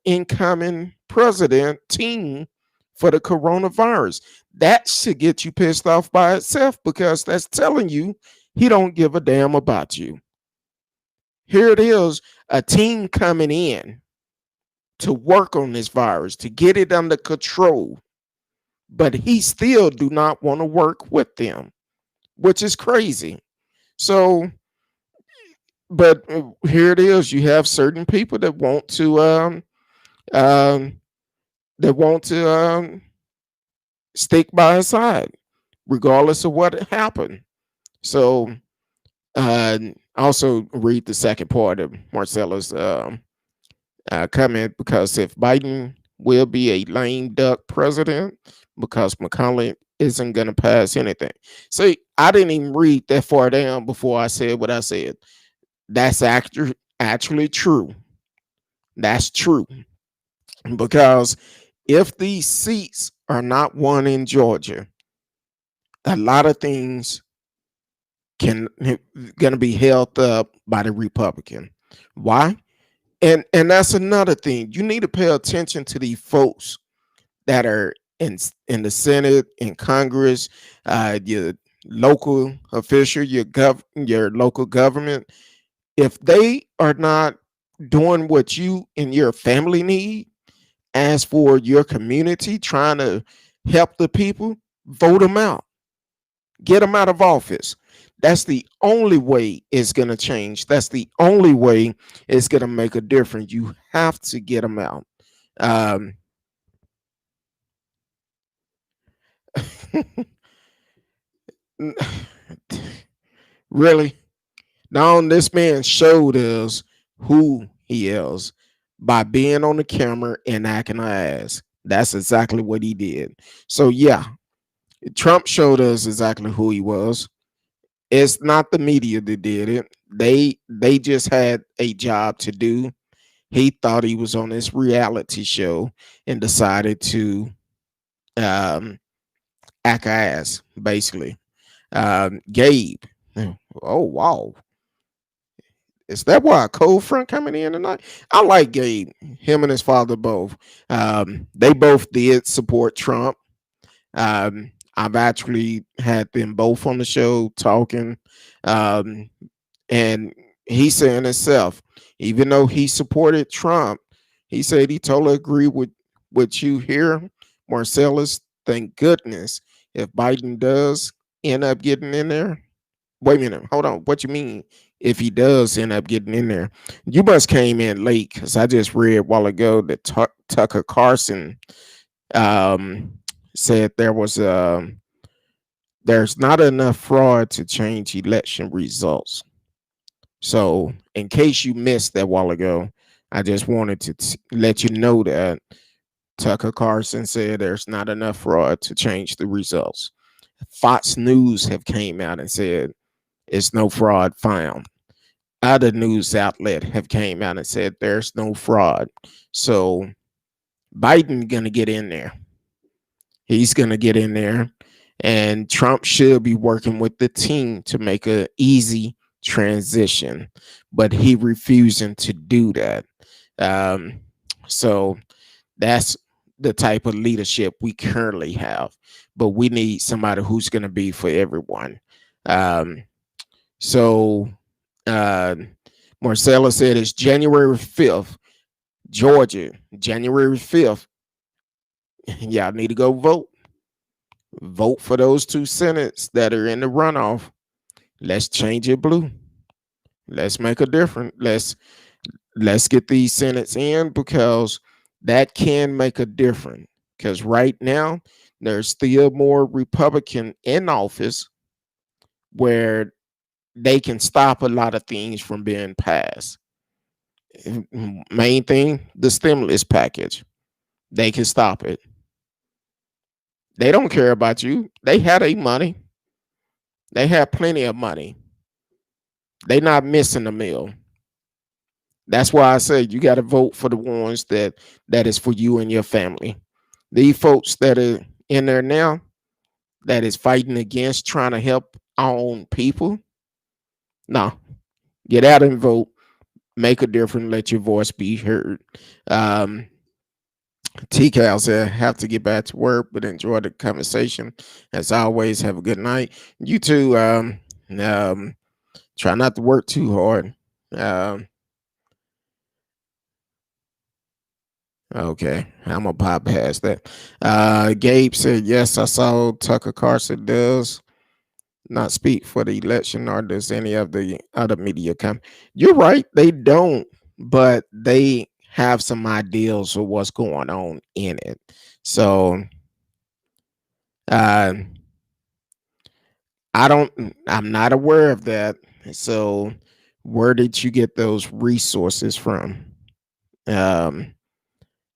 incoming president team for the coronavirus. That should get you pissed off by itself, because that's telling you he don't give a damn about you. Here it is, a team coming in to work on this virus, to get it under control, but he still do not want to work with them, which is crazy. So, but here it is, you have certain people um that want to stick by his side, regardless of what happened. So, uh, also read the second part of Marcella's comment, because if Biden will be a lame duck president, because McConnell isn't going to pass anything. See, I didn't even read that far down before I said what I said. That's actually true. That's true. Because if these seats are not won in Georgia, a lot of things can going to be held up by the Republican. Why? And that's another thing. You need to pay attention to the folks that are in the Senate, in Congress, your local official, your local government. If they are not doing what you and your family need, as for your community, trying to help the people, vote them out. Get them out of office. That's the only way it's going to change. That's the only way it's going to make a difference. You have to get them out. Um, really? Now, this man showed us who he is by being on the camera and acting an ass. That's exactly what he did. So, yeah, Trump showed us exactly who he was. It's not the media that did it. They just had a job to do. He thought he was on this reality show and decided to um, act ass, basically. Gabe. Oh wow. Is that why a cold front coming in tonight? I like Gabe. Him and his father both. They both did support Trump. I've actually had them both on the show talking. Um, and he saying himself, even though he supported Trump, he said he totally agree with what you hear, Marcellus. Thank goodness if Biden does end up getting in there. Wait a minute, hold on. What you mean if he does end up getting in there? You must came in late, because I just read a while ago that Tucker Carlson um, said there's not enough fraud to change election results. So, in case you missed that while ago, I just wanted to let you know that Tucker Carlson said there's not enough fraud to change the results. Fox News have came out and said it's no fraud found. Other news outlet have came out and said there's no fraud. So Biden gonna get in there. He's gonna get in there, and Trump should be working with the team to make a easy transition, but he refusing to do that. Um, so that's the type of leadership we currently have, but we need somebody who's going to be for everyone. Um, so uh, Marcella said it's January 5th, Georgia, January 5th. y'all need to go vote. Vote for those two senates that are in the runoff. Let's change it blue. Let's make a difference. Let's get these senates in because that can make a difference. Because right now there's still more Republican in office where they can stop a lot of things from being passed. Main thing, the stimulus package. They can stop it. They don't care about you. They had a money. They have plenty of money. They not missing a meal. That's why I say you got to vote for the ones that is for you and your family. These folks that are in there now that is fighting against trying to help our own people. No, get out and vote. Make a difference. Let your voice be heard. Um, TCal said, have to get back to work, but enjoy the conversation. As always, have a good night. You too. Try not to work too hard. Um, okay, I'm gonna bypass that. Gabe said, yes, I saw Tucker Carlson does not speak for the election, nor does any of the other media come. You're right, they don't, but they have some ideals of what's going on in it. So uh I'm not aware of that. So where did you get those resources from? Um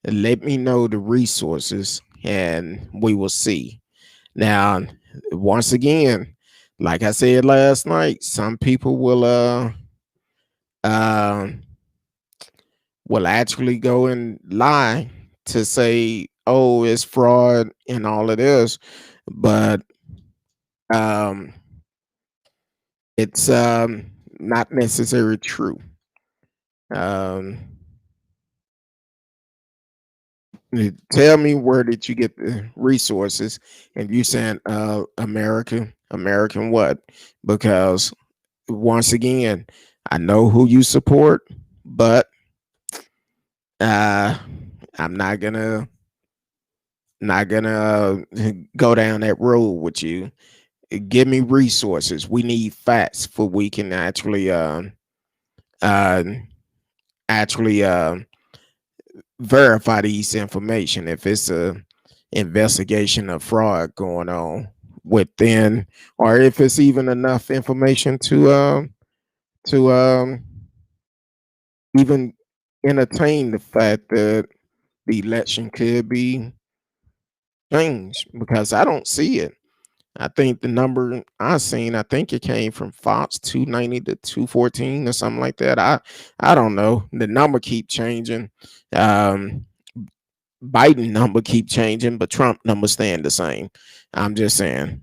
let me know the resources and we will see. Now, once again, like I said last night, some people uh will actually go and lie to say, oh, it's fraud and all of this, but um it's not necessarily true. Um Tell me where did you get the resources? And you saying American what? Because once again, I know who you support, but uh I'm not gonna go down that road with you. Give me resources. We need facts for we can uh actually verify these information if it's a investigation of fraud going on within, or if it's even enough information to even entertain the fact that the election could be changed, because I don't see it. I think the number I seen, I think it came from Fox 290 to 214 or something like that. I don't know. The number keep changing. Um Biden number keep changing, but Trump number staying the same. I'm just saying.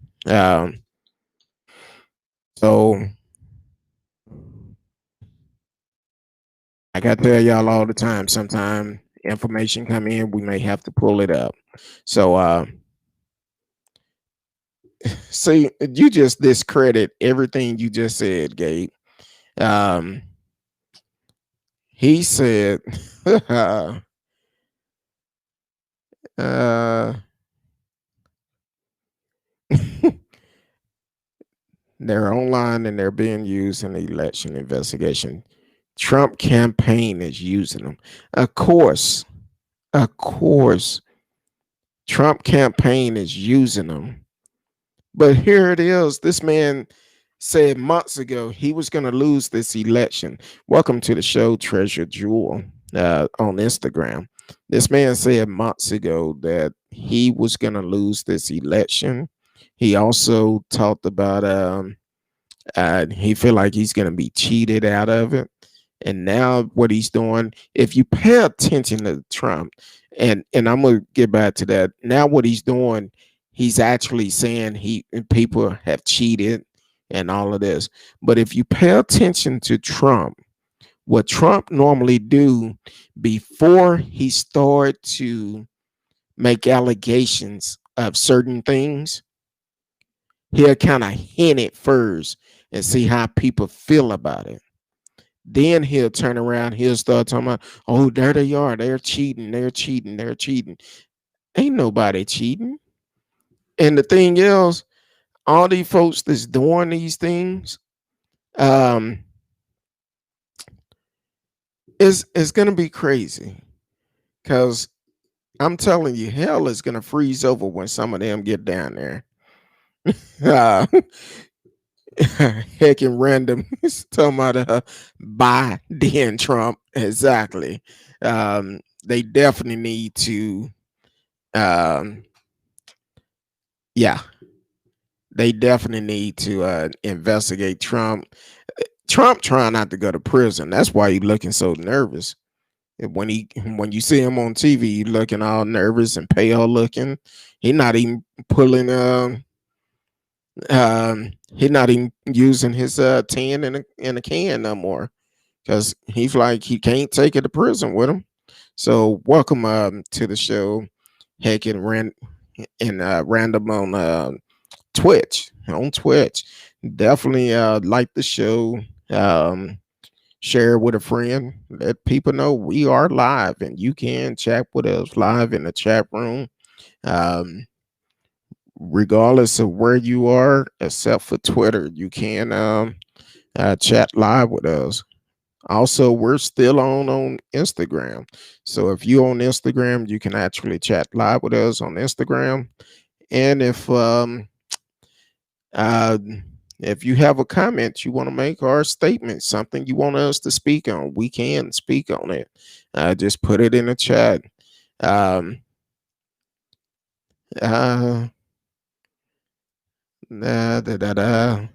So I gotta tell y'all all the time. Sometime information come in, we may have to pull it up. So see, you just discredit everything you just said, Gabe. Um, he said, uh, they're online and they're being used in the election investigation. Trump campaign is using them. Of course, of course, Trump campaign is using them. But here it is. This man said months ago he was going to lose this election. Welcome to the show, Treasure Jewel, on Instagram. This man said months ago that he was going to lose this election. He also talked about he feel like he's going to be cheated out of it. And now what he's doing, if you pay attention to Trump, and I'm gonna get back to that. Now what he's doing, he's actually saying people have cheated and all of this. But if you pay attention to Trump, what Trump normally do before he start to make allegations of certain things, he'll kind of hint it first and see how people feel about it. Then he'll turn around, he'll start talking about, oh, there they are, they're cheating, they're cheating, they're cheating. Ain't nobody cheating. And the thing is, all these folks that's doing these things, um, is gonna be crazy. Cause I'm telling you, hell is gonna freeze over when some of them get down there. Uh, heckin' random talking about Biden Trump. Exactly. They definitely need to um yeah, they definitely need to investigate Trump. Trump trying not to go to prison. That's why he's looking so nervous. And when you see him on TV, he looking all nervous and pale looking. He not even pulling he not even using his tin in a can no more, because he's like he can't take it to prison with him. So welcome to the show, Heck and Random on Twitch. Definitely like the show. Share it with a friend. Let people know we are live and you can chat with us live in the chat room. Um, Regardless of where you are, except for Twitter, you can chat live with us. Also, we're still on Instagram. So if you're on Instagram, you can actually chat live with us on Instagram. And uh, if you have a comment you want to make or a statement, something you want us to speak on, we can speak on it. Just put it in the chat. Um, uh, da, da, da, da.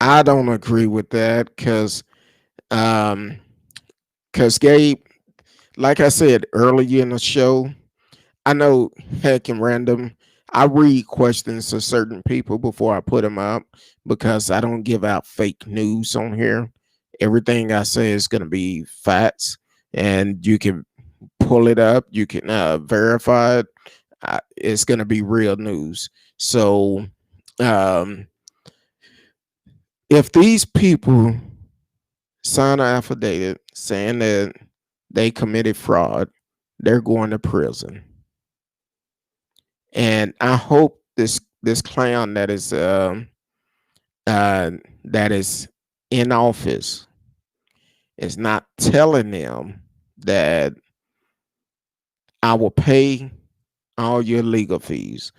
I don't agree with that um, because Gabe, like I said earlier in the show, I know heck and random. I read questions to certain people before I put them up because I don't give out fake news on here. Everything I say is going to be facts, and you can pull it up. You can verify it. It's going to be real news. So, um, if these people sign an affidavit saying that they committed fraud, they're going to prison. And I hope this clown uh, that is in office is not telling them that I will pay all your legal fees.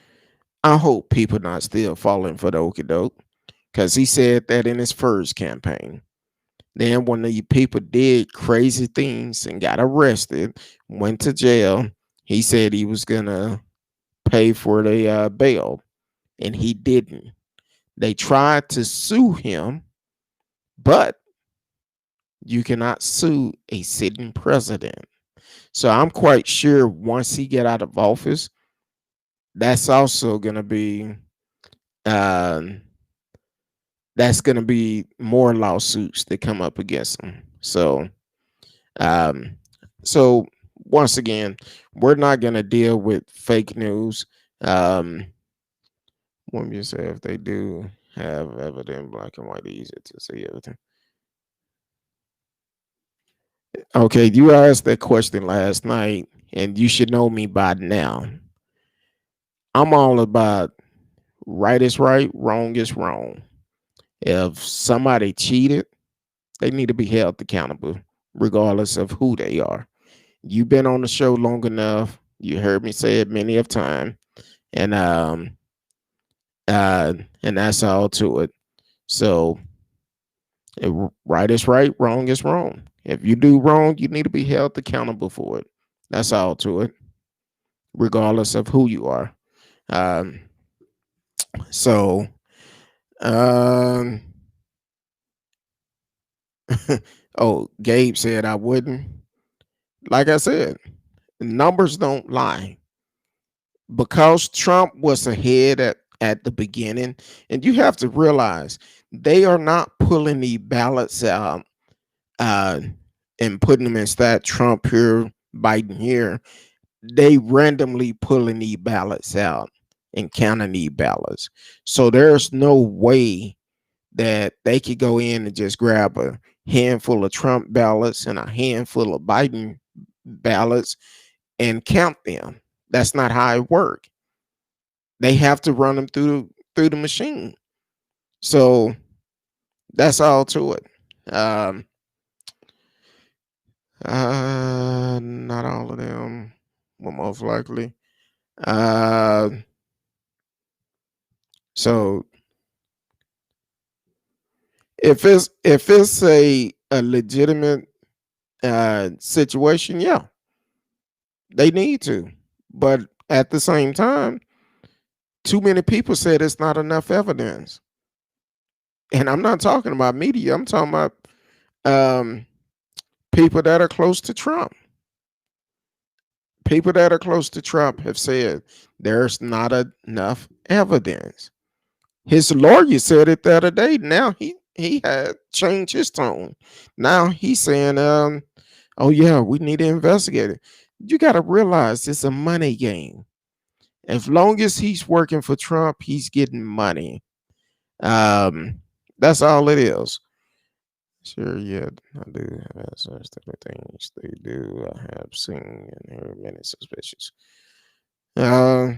I hope people not still falling for the okie doke, because he said that in his first campaign. Then when the people did crazy things and got arrested, went to jail, he said he was gonna pay for the bail, and he didn't. They tried to sue him, but you cannot sue a sitting president. So I'm quite sure once he get out of office, that's also gonna be uh, that's gonna be more lawsuits that come up against him. Um, so once again, we're not gonna deal with fake news. Um, Let me say if they do have evidence, black and white, easy to see everything. Okay, you asked that question last night, and you should know me by now. I'm all about right is right, wrong is wrong. If somebody cheated, they need to be held accountable, regardless of who they are. You've been on the show long enough. You heard me say it many of time, and and that's all to it. So, right is right, wrong is wrong. If you do wrong, you need to be held accountable for it. That's all to it, regardless of who you are. Um, so, um, oh, Gabe said I wouldn't. Like I said, numbers don't lie. Because Trump was ahead at the beginning, and you have to realize they are not pulling the ballots out uh, and putting them instead Trump here, Biden here. They randomly pulling the ballots out and counting the ballots. So there's no way that they could go in and just grab a handful of Trump ballots and a handful of Biden ballots and count them. That's not how it works. They have to run them through the machine. So that's all to it. Um, not all of them, well, most likely. Uh, so if it's a legitimate situation, yeah, they need to. But at the same time, too many people said it's not enough evidence. And I'm not talking about media. I'm talking about um, people that are close to Trump. People that are close to Trump have said there's not enough evidence. His lawyer said it the other day. Now he had changed his tone. Now he's saying, "Oh yeah, we need to investigate it." You got to realize it's a money game. As long as he's working for Trump, he's getting money. Um, that's all it is. Sure, yeah, I do have access to the things they do. I have seen and heard many suspicious. Uh,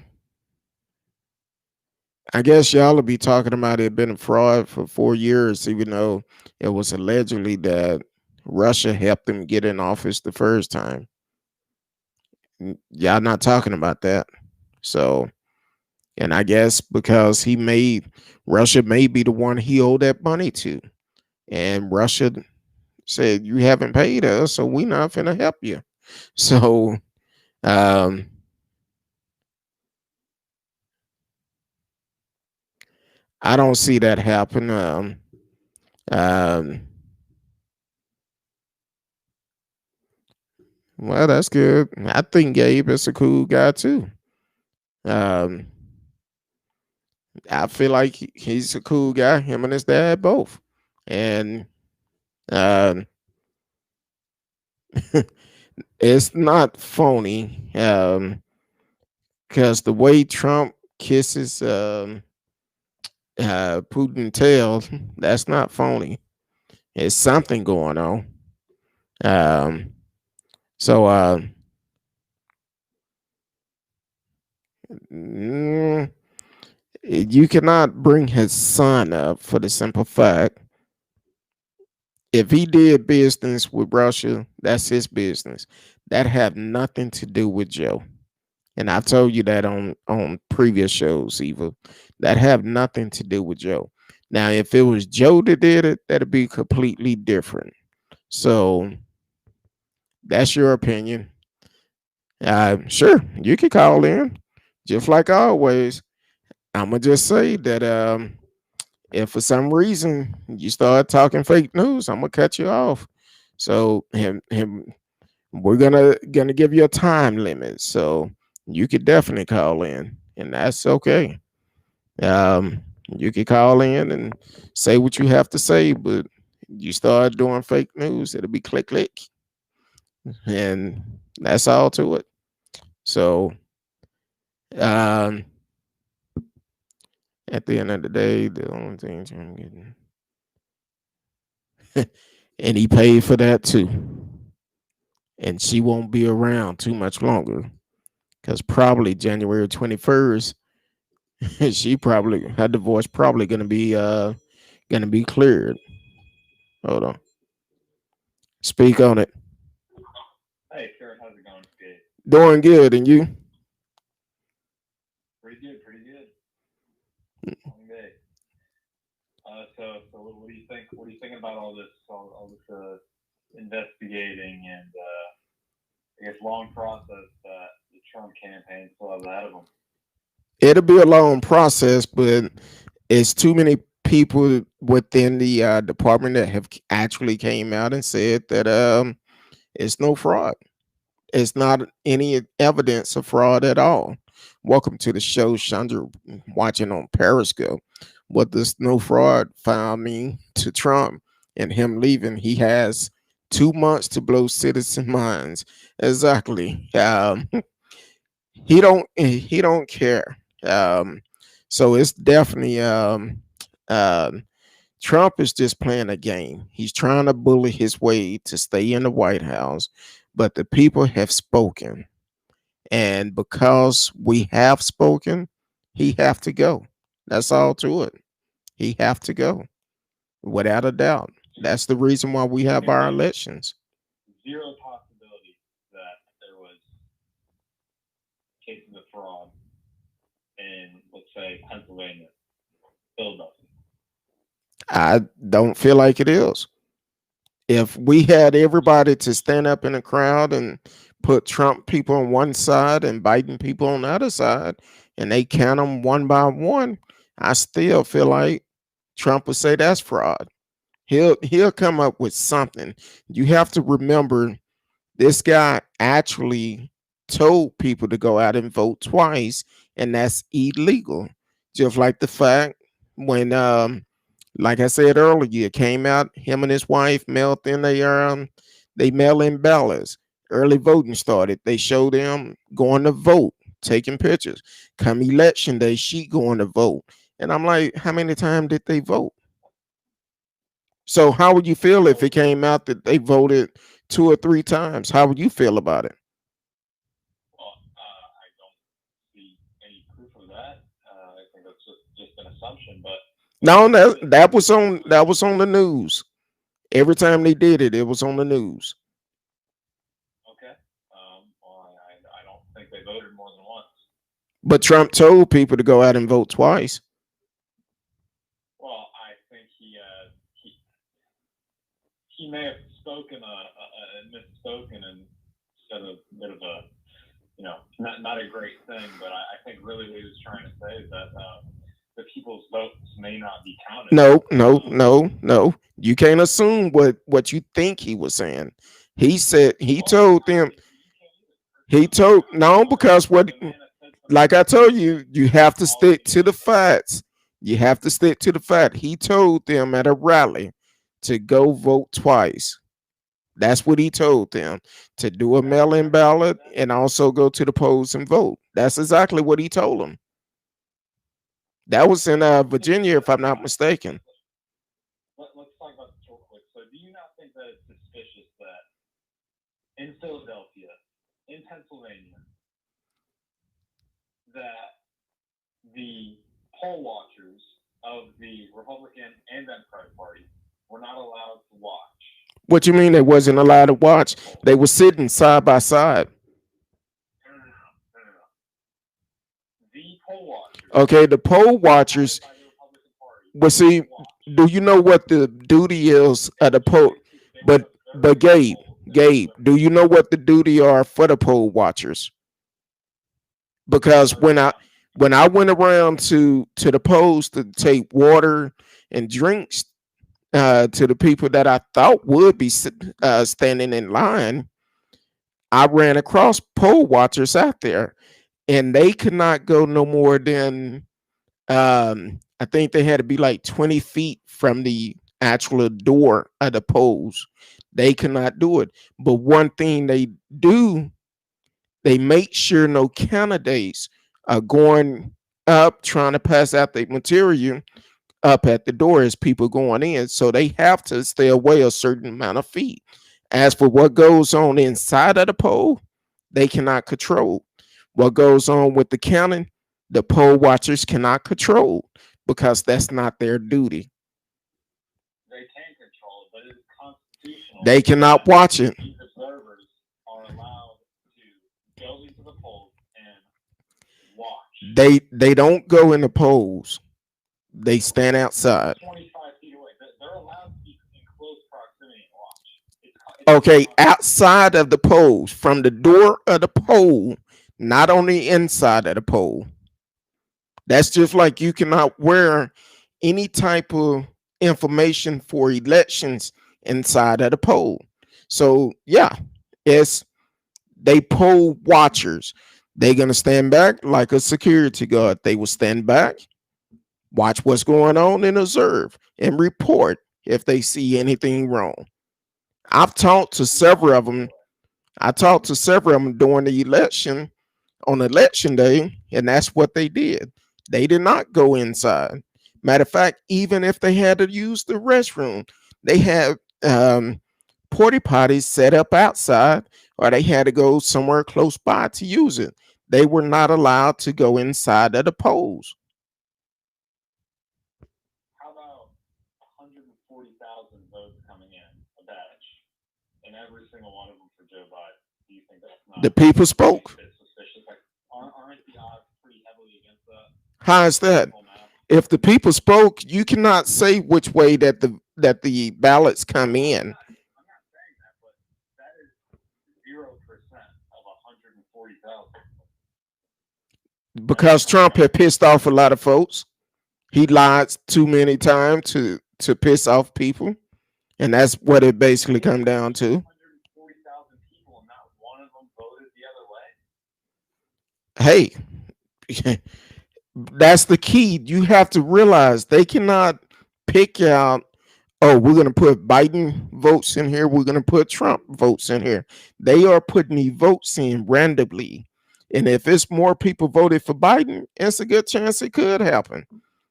I guess y'all will be talking about it been a fraud for 4 years, even though it was allegedly that Russia helped them get in office the first time. Y'all not talking about that. So, and I guess because Russia may be the one he owed that money to. And Russia said, you haven't paid us, so we're not finna help you. So, um, I don't see that happen. Um, well, that's good. I think Gabe is a cool guy too. Um, I feel like he's a cool guy. Him and his dad both, and um, it's not phony. Because the way Trump kisses Putin tail, that's not phony. It's something going on. Um, so mm, you cannot bring his son up for the simple fact if he did business with Russia, that's his business. That have nothing to do with Joe. And I've told you that on previous shows, Eva. That have nothing to do with Joe. Now, if it was Joe that did it, that'd be completely different. So that's your opinion. Sure, you can call in, just like always. I'm gonna just say that if for some reason you start talking fake news, I'm gonna cut you off. So him we're gonna give you a time limit. So you could definitely call in, and that's okay. You can call in and say what you have to say, but you start doing fake news, it'll be click click, and that's all to it. So um, at the end of the day, the only thing I'm getting, and he paid for that too, and she won't be around too much longer because probably January 21st, she probably her divorce probably gonna be cleared. Hold on, speak on it. Hey, sure. How's it going, Skate? Doing good, and you? Pretty good, pretty good. Long day. So what do you think? What are you thinking about all this investigating and I guess long process that the Trump campaign still has ahead of them? It'll be a long process, but it's too many people within the department that have actually came out and said that it's no fraud. It's not any evidence of fraud at all. Welcome to the show, Chandra, watching on Periscope. What does no fraud found mean to Trump and him leaving? He has 2 months to blow citizen minds. Exactly. He don't care. So it's definitely um, Trump is just playing a game. He's trying to bully his way to stay in the White House, but the people have spoken. And because we have spoken, he have to go. That's all to it. He have to go without a doubt. That's the reason why we have our elections. Zero possibility that there was cases of fraud in, let's say, Pennsylvania, Philadelphia. I don't feel like it is. If we had everybody to stand up in a crowd and put Trump people on one side and Biden people on the other side, and they count them one by one, I still feel like Trump would say that's fraud. He'll come up with something. You have to remember, this guy actually told people to go out and vote twice, and that's illegal. Just like the fact when like I said earlier, it came out, him and his wife mailed in they mail in ballots. Early voting started. They showed them going to vote, taking pictures. Come election day, she going to vote. And I'm like, how many times did they vote? So how would you feel if it came out that they voted 2 or 3 times? How would you feel about it? Well, I don't see any proof of that. I think that's just an assumption. But No, that was on the news. Every time they did it, it was on the news. okay, well, I don't think they voted more than once. But Trump told people to go out and vote twice. Well, I think he may have spoken misspoken and said a bit of a, not a great thing. But I think really what he was trying to say is that the people's votes may not be counted. No. You can't assume what you think he was saying. He said he told them. He told no, because what, like I told you, you have to stick to the facts. You have to stick to the fact. He told them at a rally to go vote twice. That's what he told them, to do a mail-in ballot and also go to the polls and vote. That's exactly what he told them. That was in Virginia, if I'm not mistaken. Let's talk about this real quick. So, do you not think that it's suspicious that in Philadelphia, in Pennsylvania, that the poll watchers of the Republican and Democratic Party were not allowed to watch? What you mean they wasn't allowed to watch? They were sitting side by side. No. The poll watchers. Okay, the poll watchers. By the Republican Party. Well, see, do you know what the duty is of the poll? But Gabe, do you know what the duty are for the poll watchers? Because when I went around to the polls to take water and drinks to the people that I thought would be standing in line, I ran across poll watchers out there, and they could not go no more than I think they had to be like 20 feet from the actual door of the polls. They could not do it. But one thing they do, they make sure no candidates are going up trying to pass out the material up at the door as people going in. So they have to stay away a certain amount of feet. As for what goes on inside of the poll, they cannot control. What goes on with the counting, the poll watchers cannot control, because that's not their duty. They can control it, but it's constitutional. They cannot watch it. These observers are allowed to go into the polls and watch. They don't go in the polls. They stand outside. 25 feet away. They're allowed to be in close proximity and watch. Okay, outside of the polls, from the door of the poll, not on the inside of the poll. That's just like you cannot wear any type of information for elections inside of the poll. So yeah, it's they poll watchers. They're gonna stand back like a security guard. They will stand back, watch what's going on, and observe and report if they see anything wrong. I've talked to several of them. I talked to several of them during the election on election day, and that's what they did. They did not go inside. Matter of fact, even if they had to use the restroom, they had porta potties set up outside, or they had to go somewhere close by to use it. They were not allowed to go inside of the polls. How about 140,000 votes coming in a batch, and every single one of them for Joe Biden? Do you think that's not The people spoke. a bit suspicious? Like, aren't the odds pretty heavily against that? How is that? Simple math. If the people spoke, you cannot say which way that the ballots come in. I'm not saying that, but that is 0% of 140,000. Because Trump had pissed off a lot of folks. He lied too many times to piss off people, and that's what it basically come down to. 140,000 people, and not one of them voted the other way. Hey, that's the key. You have to realize they cannot pick out, oh, we're going to put Biden votes in here, we're going to put Trump votes in here. They are putting the votes in randomly. And if it's more people voted for Biden, it's a good chance it could happen.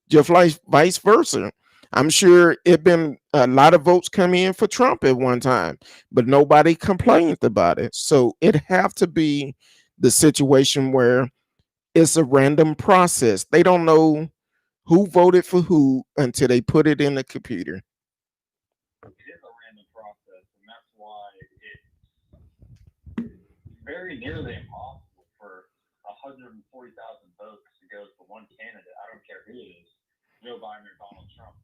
Just like vice versa. I'm sure it been a lot of votes come in for Trump at one time, but nobody complained about it. So it have to be the situation where it's a random process. They don't know who voted for who until they put it in the computer. It is a random process, and that's why it's very nearly impossible for 140,000 votes to go for one candidate. I don't care who it is, Joe Biden or Donald Trump,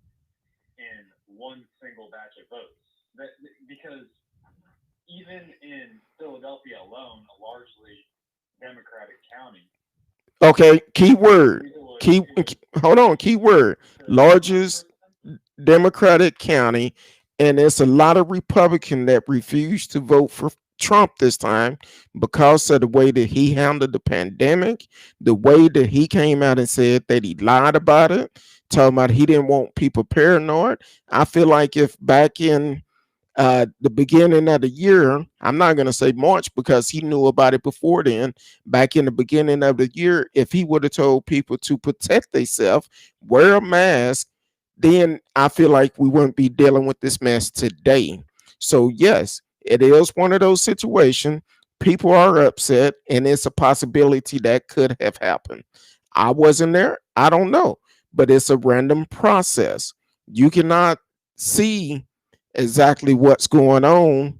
in one single batch of votes. Because even in Philadelphia alone, a largely Democratic county. Okay, keyword. Hold on, keyword. Largest Democratic county, and it's a lot of Republican that refused to vote for Trump this time because of the way that he handled the pandemic, the way that he came out and said that he lied about it, talking about he didn't want people paranoid. I feel like if back in the beginning of the year, I'm not going to say March because he knew about it before then. Back in the beginning of the year, if he would have told people to protect themselves, wear a mask, then I feel like we wouldn't be dealing with this mess today. So, yes, it is one of those situations. People are upset, and it's a possibility that could have happened. I wasn't there. I don't know, but it's a random process. You cannot see exactly what's going on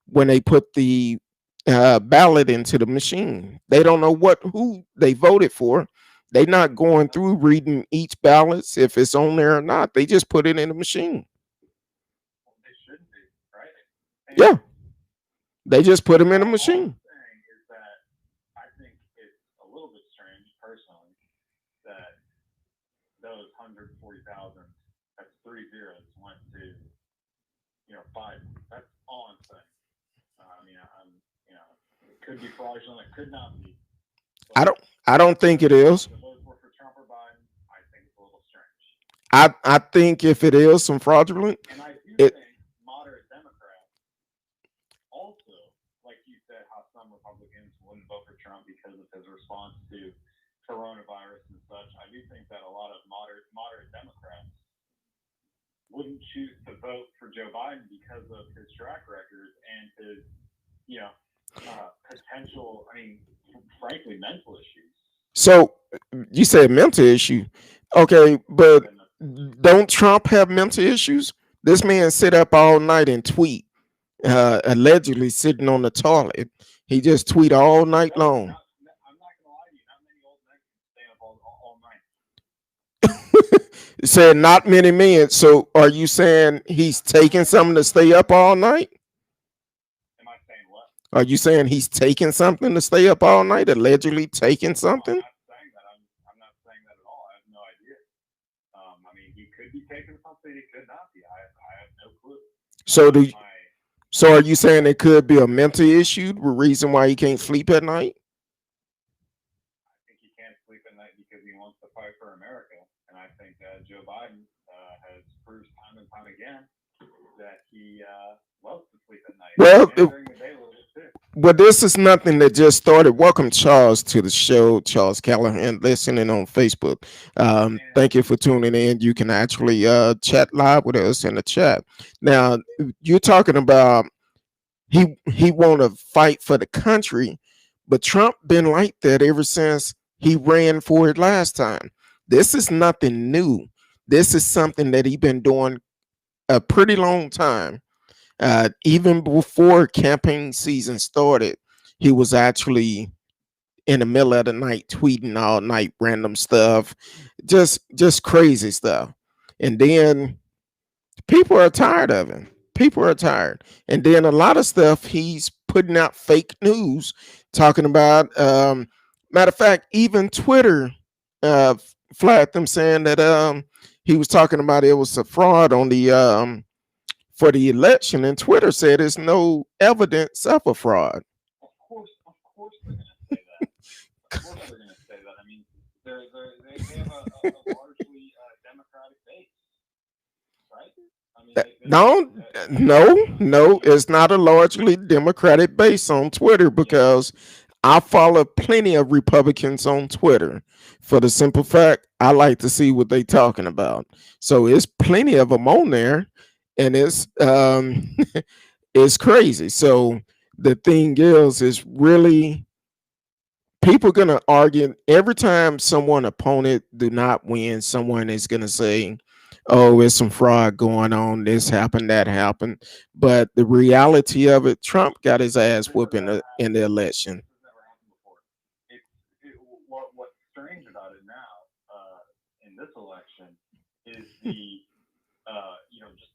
when they put the ballot into the machine. They don't know who they voted for. They're not going through reading each ballot if it's on there or not. They just put it in the machine. Well, they should be, right? And Yeah, they just put them in the machine. All I'm saying is that I think it's a little bit strange, personally, that those 140,000, that's 3 zeros, went to Biden. That's all I'm saying. I mean, it could be fraudulent, it could not be. I don't think it is. The votes were for Trump or Biden. I think it's a little strange. I think if it is some fraudulent, And I do it think moderate Democrats also, like you said, how some Republicans wouldn't vote for Trump because of his response to coronavirus and such. I do think that a lot of moderate Democrats wouldn't choose to vote for Joe Biden because of his track record and his, potential, frankly, mental issues. so you said mental issue. Okay, but don't Trump have mental issues? This man sit up all night and tweet, allegedly sitting on the toilet. He just tweet all night long. I'm not going to lie to you. Not many old men can stay up all night. Said not many men. So are you saying he's taking something to stay up all night? Am I saying what? Are you saying he's taking something to stay up all night? Allegedly taking something? I'm not saying that. I'm not saying that at all. I have no idea. He could be taking something. He could not be. I have no clue. So are you saying it could be a mental issue, the reason why he can't sleep at night? I think he can't sleep at night because he wants to fight for America. And I think Joe Biden has proved time and time again that he loves to sleep at night. Well, and during the day a little bit too. Well, this is nothing that just started. Welcome, Charles, to the show. Charles Callahan, listening on Facebook. Thank you for tuning in. You can actually chat live with us in the chat. Now, you're talking about he want to fight for the country, but Trump been like that ever since he ran for it last time. This is nothing new. This is something that he been doing a pretty long time. Even before campaign season started, he was actually in the middle of the night tweeting all night random stuff, just crazy stuff. And then people are tired of him. People are tired. And then a lot of stuff he's putting out fake news, talking about. Matter of fact, even Twitter uh, flagged them saying that he was talking about it was a fraud on the for the election, and Twitter said there's no evidence of a fraud. Of course, they're going to say that. Of course, they're going to say that. I mean, they have a largely Democratic base, right? I mean, No, no, it's not a largely Democratic base on Twitter because I follow plenty of Republicans on Twitter for the simple fact I like to see what they talking about. So it's plenty of them on there, and it's it's crazy. So the thing is really people gonna argue every time someone opponent do not win. Someone is gonna say, "Oh, it's some fraud going on. This happened, that happened." But the reality of it, Trump got his ass whooped in the election. this has never happened before. What's strange about it now in this election is the just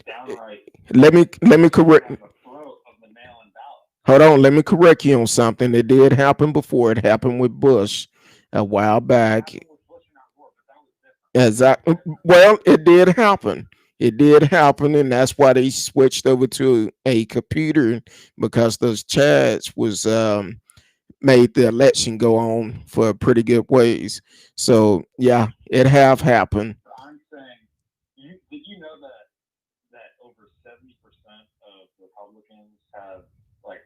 downright Let me correct. the throat of the mail-in ballot. Hold on. Let me correct you on something. It did happen before. It happened with Bush a while back. Happened with Bush and not Gore, but that was different. Exactly. Well, it did happen. It did happen, and that's why they switched over to a computer because those chats was made the election go on for pretty good ways. So yeah, it have happened. So I'm saying, did you know that over 70% of Republicans have like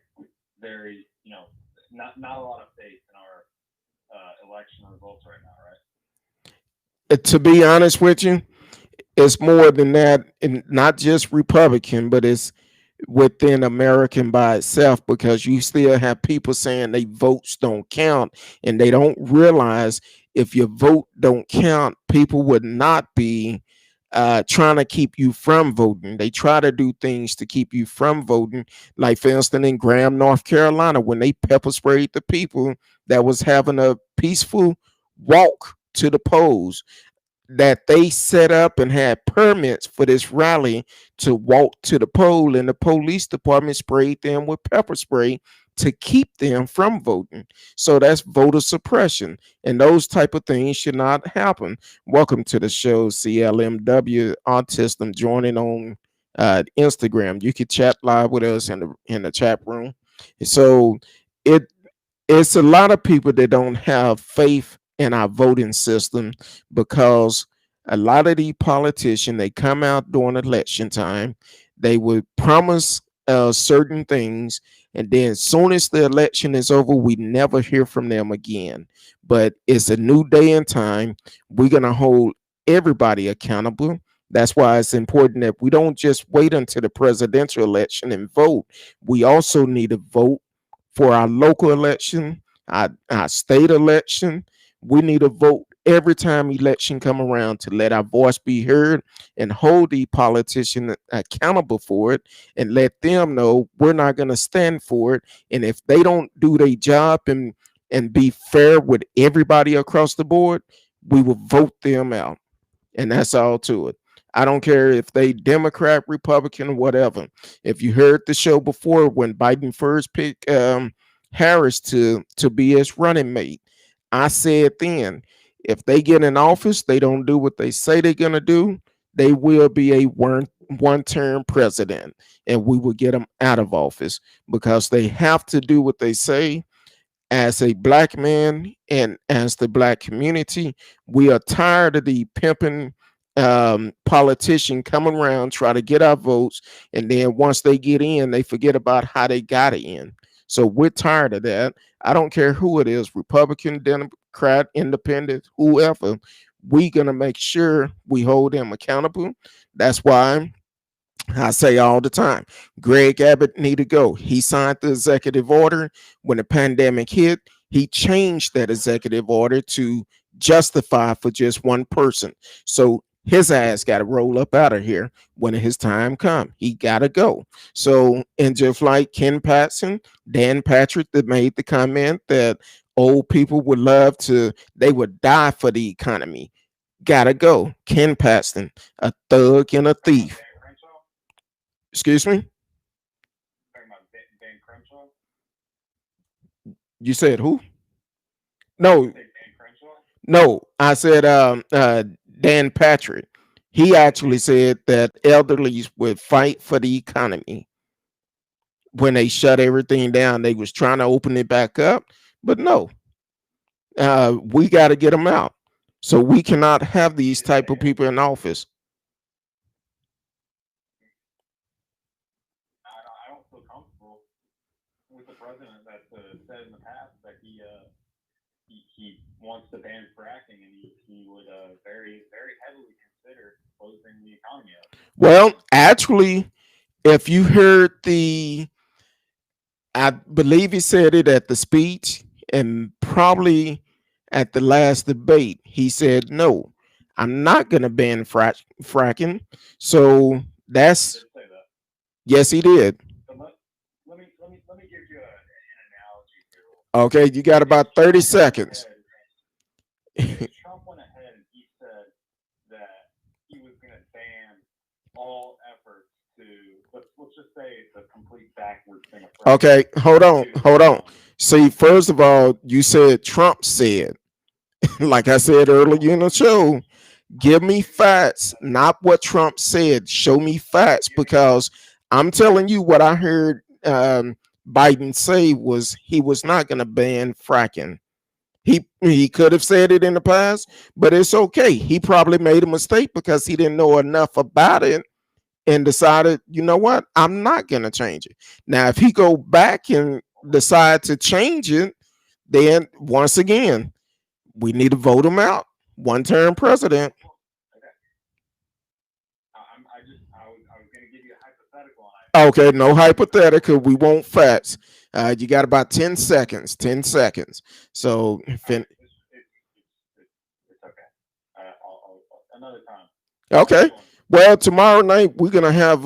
very not a lot of faith in our election results right now, right? To be honest with you, it's more than that, and not just Republican, but it's within American by itself because you still have people saying they votes don't count, and they don't realize if your vote don't count, people would not be trying to keep you from voting. They try to do things to keep you from voting. Like for instance, in Graham, North Carolina, when they pepper sprayed the people that was having a peaceful walk to the polls, that they set up and had permits for this rally to walk to the poll, and the police department sprayed them with pepper spray to keep them from voting. So that's voter suppression, and those type of things should not happen. Welcome to the show, CLMW Autism, joining on Instagram. You can chat live with us in the chat room. So it it's a lot of people that don't have faith in our voting system because a lot of these politicians, they come out during election time, they would promise certain things, and then as soon as the election is over, we never hear from them again. But it's a new day and time. We're gonna hold everybody accountable. That's why it's important that we don't just wait until the presidential election and vote. We also need to vote for our local election, our state election. We need to vote every time election come around to let our voice be heard and hold the politician accountable for it and let them know we're not going to stand for it. And if they don't do their job and be fair with everybody across the board, we will vote them out, and that's all to it. I don't care if they Democrat, Republican, whatever. If you heard the show before when Biden first picked Harris to be his running mate, I said then, if they get in office, they don't do what they say they're gonna do, they will be a one term president, and we will get them out of office because they have to do what they say. As a black man and as the black community, we are tired of the pimping politician coming around try to get our votes, and then once they get in, they forget about how they got in. So we're tired of that. I don't care who it is, Republican, Democrat, Independent, whoever. We're gonna make sure we hold them accountable. That's why I say all the time, Greg Abbott need to go. He signed the executive order when the pandemic hit. He changed that executive order to justify for just one person. So his ass got to roll up out of here when his time come. He got to go. So, and just like Ken Patson, Dan Patrick that made the comment that old people would love to, they would die for the economy. Gotta go. Ken Patson, a thug and a thief. Excuse me? You said who? No, no. I said Dan Patrick. He actually said that elderlies would fight for the economy when they shut everything down. They was trying to open it back up, but no. We got to get them out. So we cannot have these type of people in office. I don't feel comfortable with the president that said in the past that he wants to ban fracking, and he would very heavily consider closing the economy up. Well, actually, if you heard I believe he said it at the speech and probably at the last debate. He said, no, I'm not going to ban fracking. So that's, yes, he did. Let me give you an analogy here. Okay, you got about 30 seconds. Trump went ahead and he said that he was going to ban all efforts to, let's just say, the complete backwards thing. Okay, hold on. See, first of all, you said Trump said, like I said earlier in the show, give me facts, not what Trump said. Show me facts, because I'm telling you what I heard Biden say was he was not going to ban fracking. He could have said it in the past, but it's okay. He probably made a mistake because he didn't know enough about it and decided, you know what, I'm not going to change it. Now, if he go back and decide to change it, then once again, we need to vote him out. One-term president. I was going to give you a hypothetical. Okay, no hypothetical. We want facts. You got about 10 seconds. 10 seconds. So, it's okay. Another time. Okay. Well, tomorrow night we're gonna have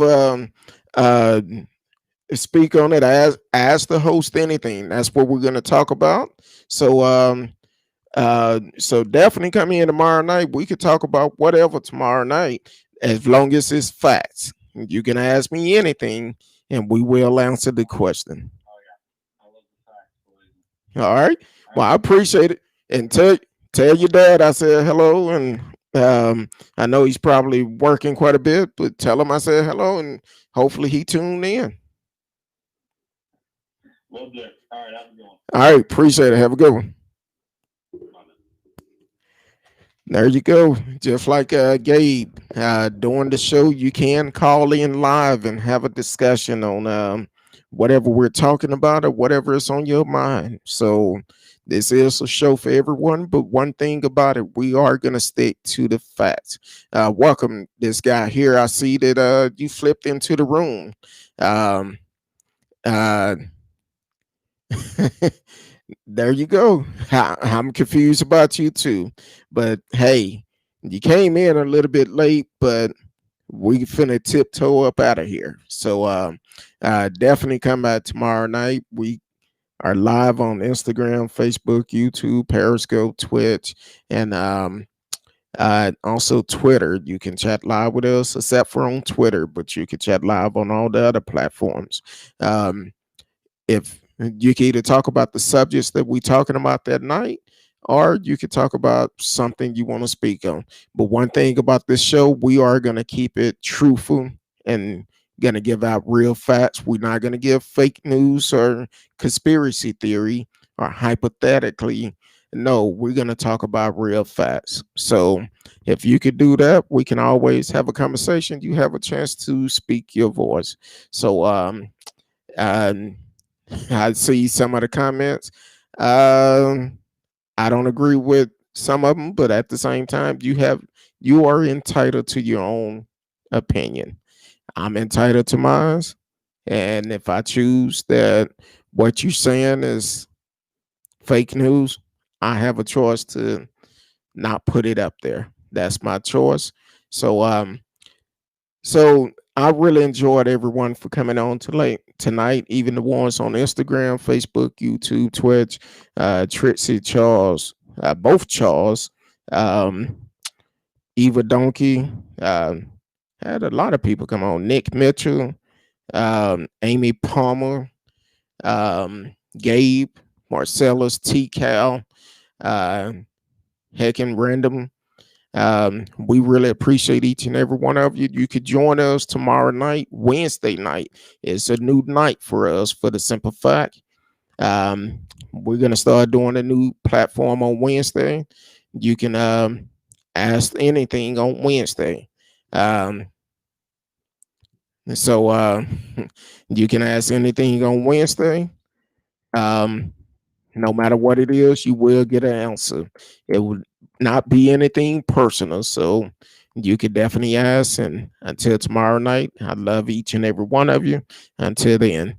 speak on it. Ask the host anything. That's what we're gonna talk about. So so definitely come in tomorrow night. We could talk about whatever tomorrow night, as long as it's facts. You can ask me anything, and we will answer the question. All right. Well, I appreciate it, and tell your dad I said hello, and I know he's probably working quite a bit, but tell him I said hello, and hopefully he tuned in. Well, good. All right, have a good one. All right, appreciate it. Have a good one. There you go. Just like Gabe, during the show, you can call in live and have a discussion on whatever we're talking about or whatever is on your mind. So this is a show for everyone, but one thing about it, we are going to stick to the facts. Welcome this guy here. I see that you flipped into the room. Uh, there you go. I'm confused about you too. But hey, you came in a little bit late, but we finna tiptoe up out of here. So definitely come back tomorrow night. We are live on Instagram, Facebook, YouTube, Periscope, Twitch, and also Twitter. You can chat live with us, except for on Twitter, but you can chat live on all the other platforms. If you can either talk about the subjects that we're talking about that night, or you could talk about something you want to speak on. But one thing about this show, we are going to keep it truthful and going to give out real facts. We're not going to give fake news or conspiracy theory or hypothetically. No, we're going to talk about real facts. So if you could do that, we can always have a conversation. You have a chance to speak your voice. So I see some of the comments. Um, I don't agree with some of them, but at the same time, you are entitled to your own opinion. I'm entitled to mine, and if I choose that what you're saying is fake news, I have a choice to not put it up there. That's my choice. So so I really enjoyed everyone for coming on tonight, even the ones on Instagram, Facebook, YouTube, Twitch, Trixie, Charles, both Charles, um, Eva Donkey, had a lot of people come on. Nick Mitchell, Amy Palmer, Gabe, Marcellus, T Cal, uh, Heckin Random. We really appreciate each and every one of you. You could join us tomorrow night, Wednesday night. It's a new night for us for the simple fact. We're gonna start doing a new platform on Wednesday. You can ask anything on Wednesday. Um, so you can ask anything on Wednesday. Um, no matter what it is, you will get an answer. It would not be anything personal. So you could definitely ask. And until tomorrow night, I love each and every one of you. Until then.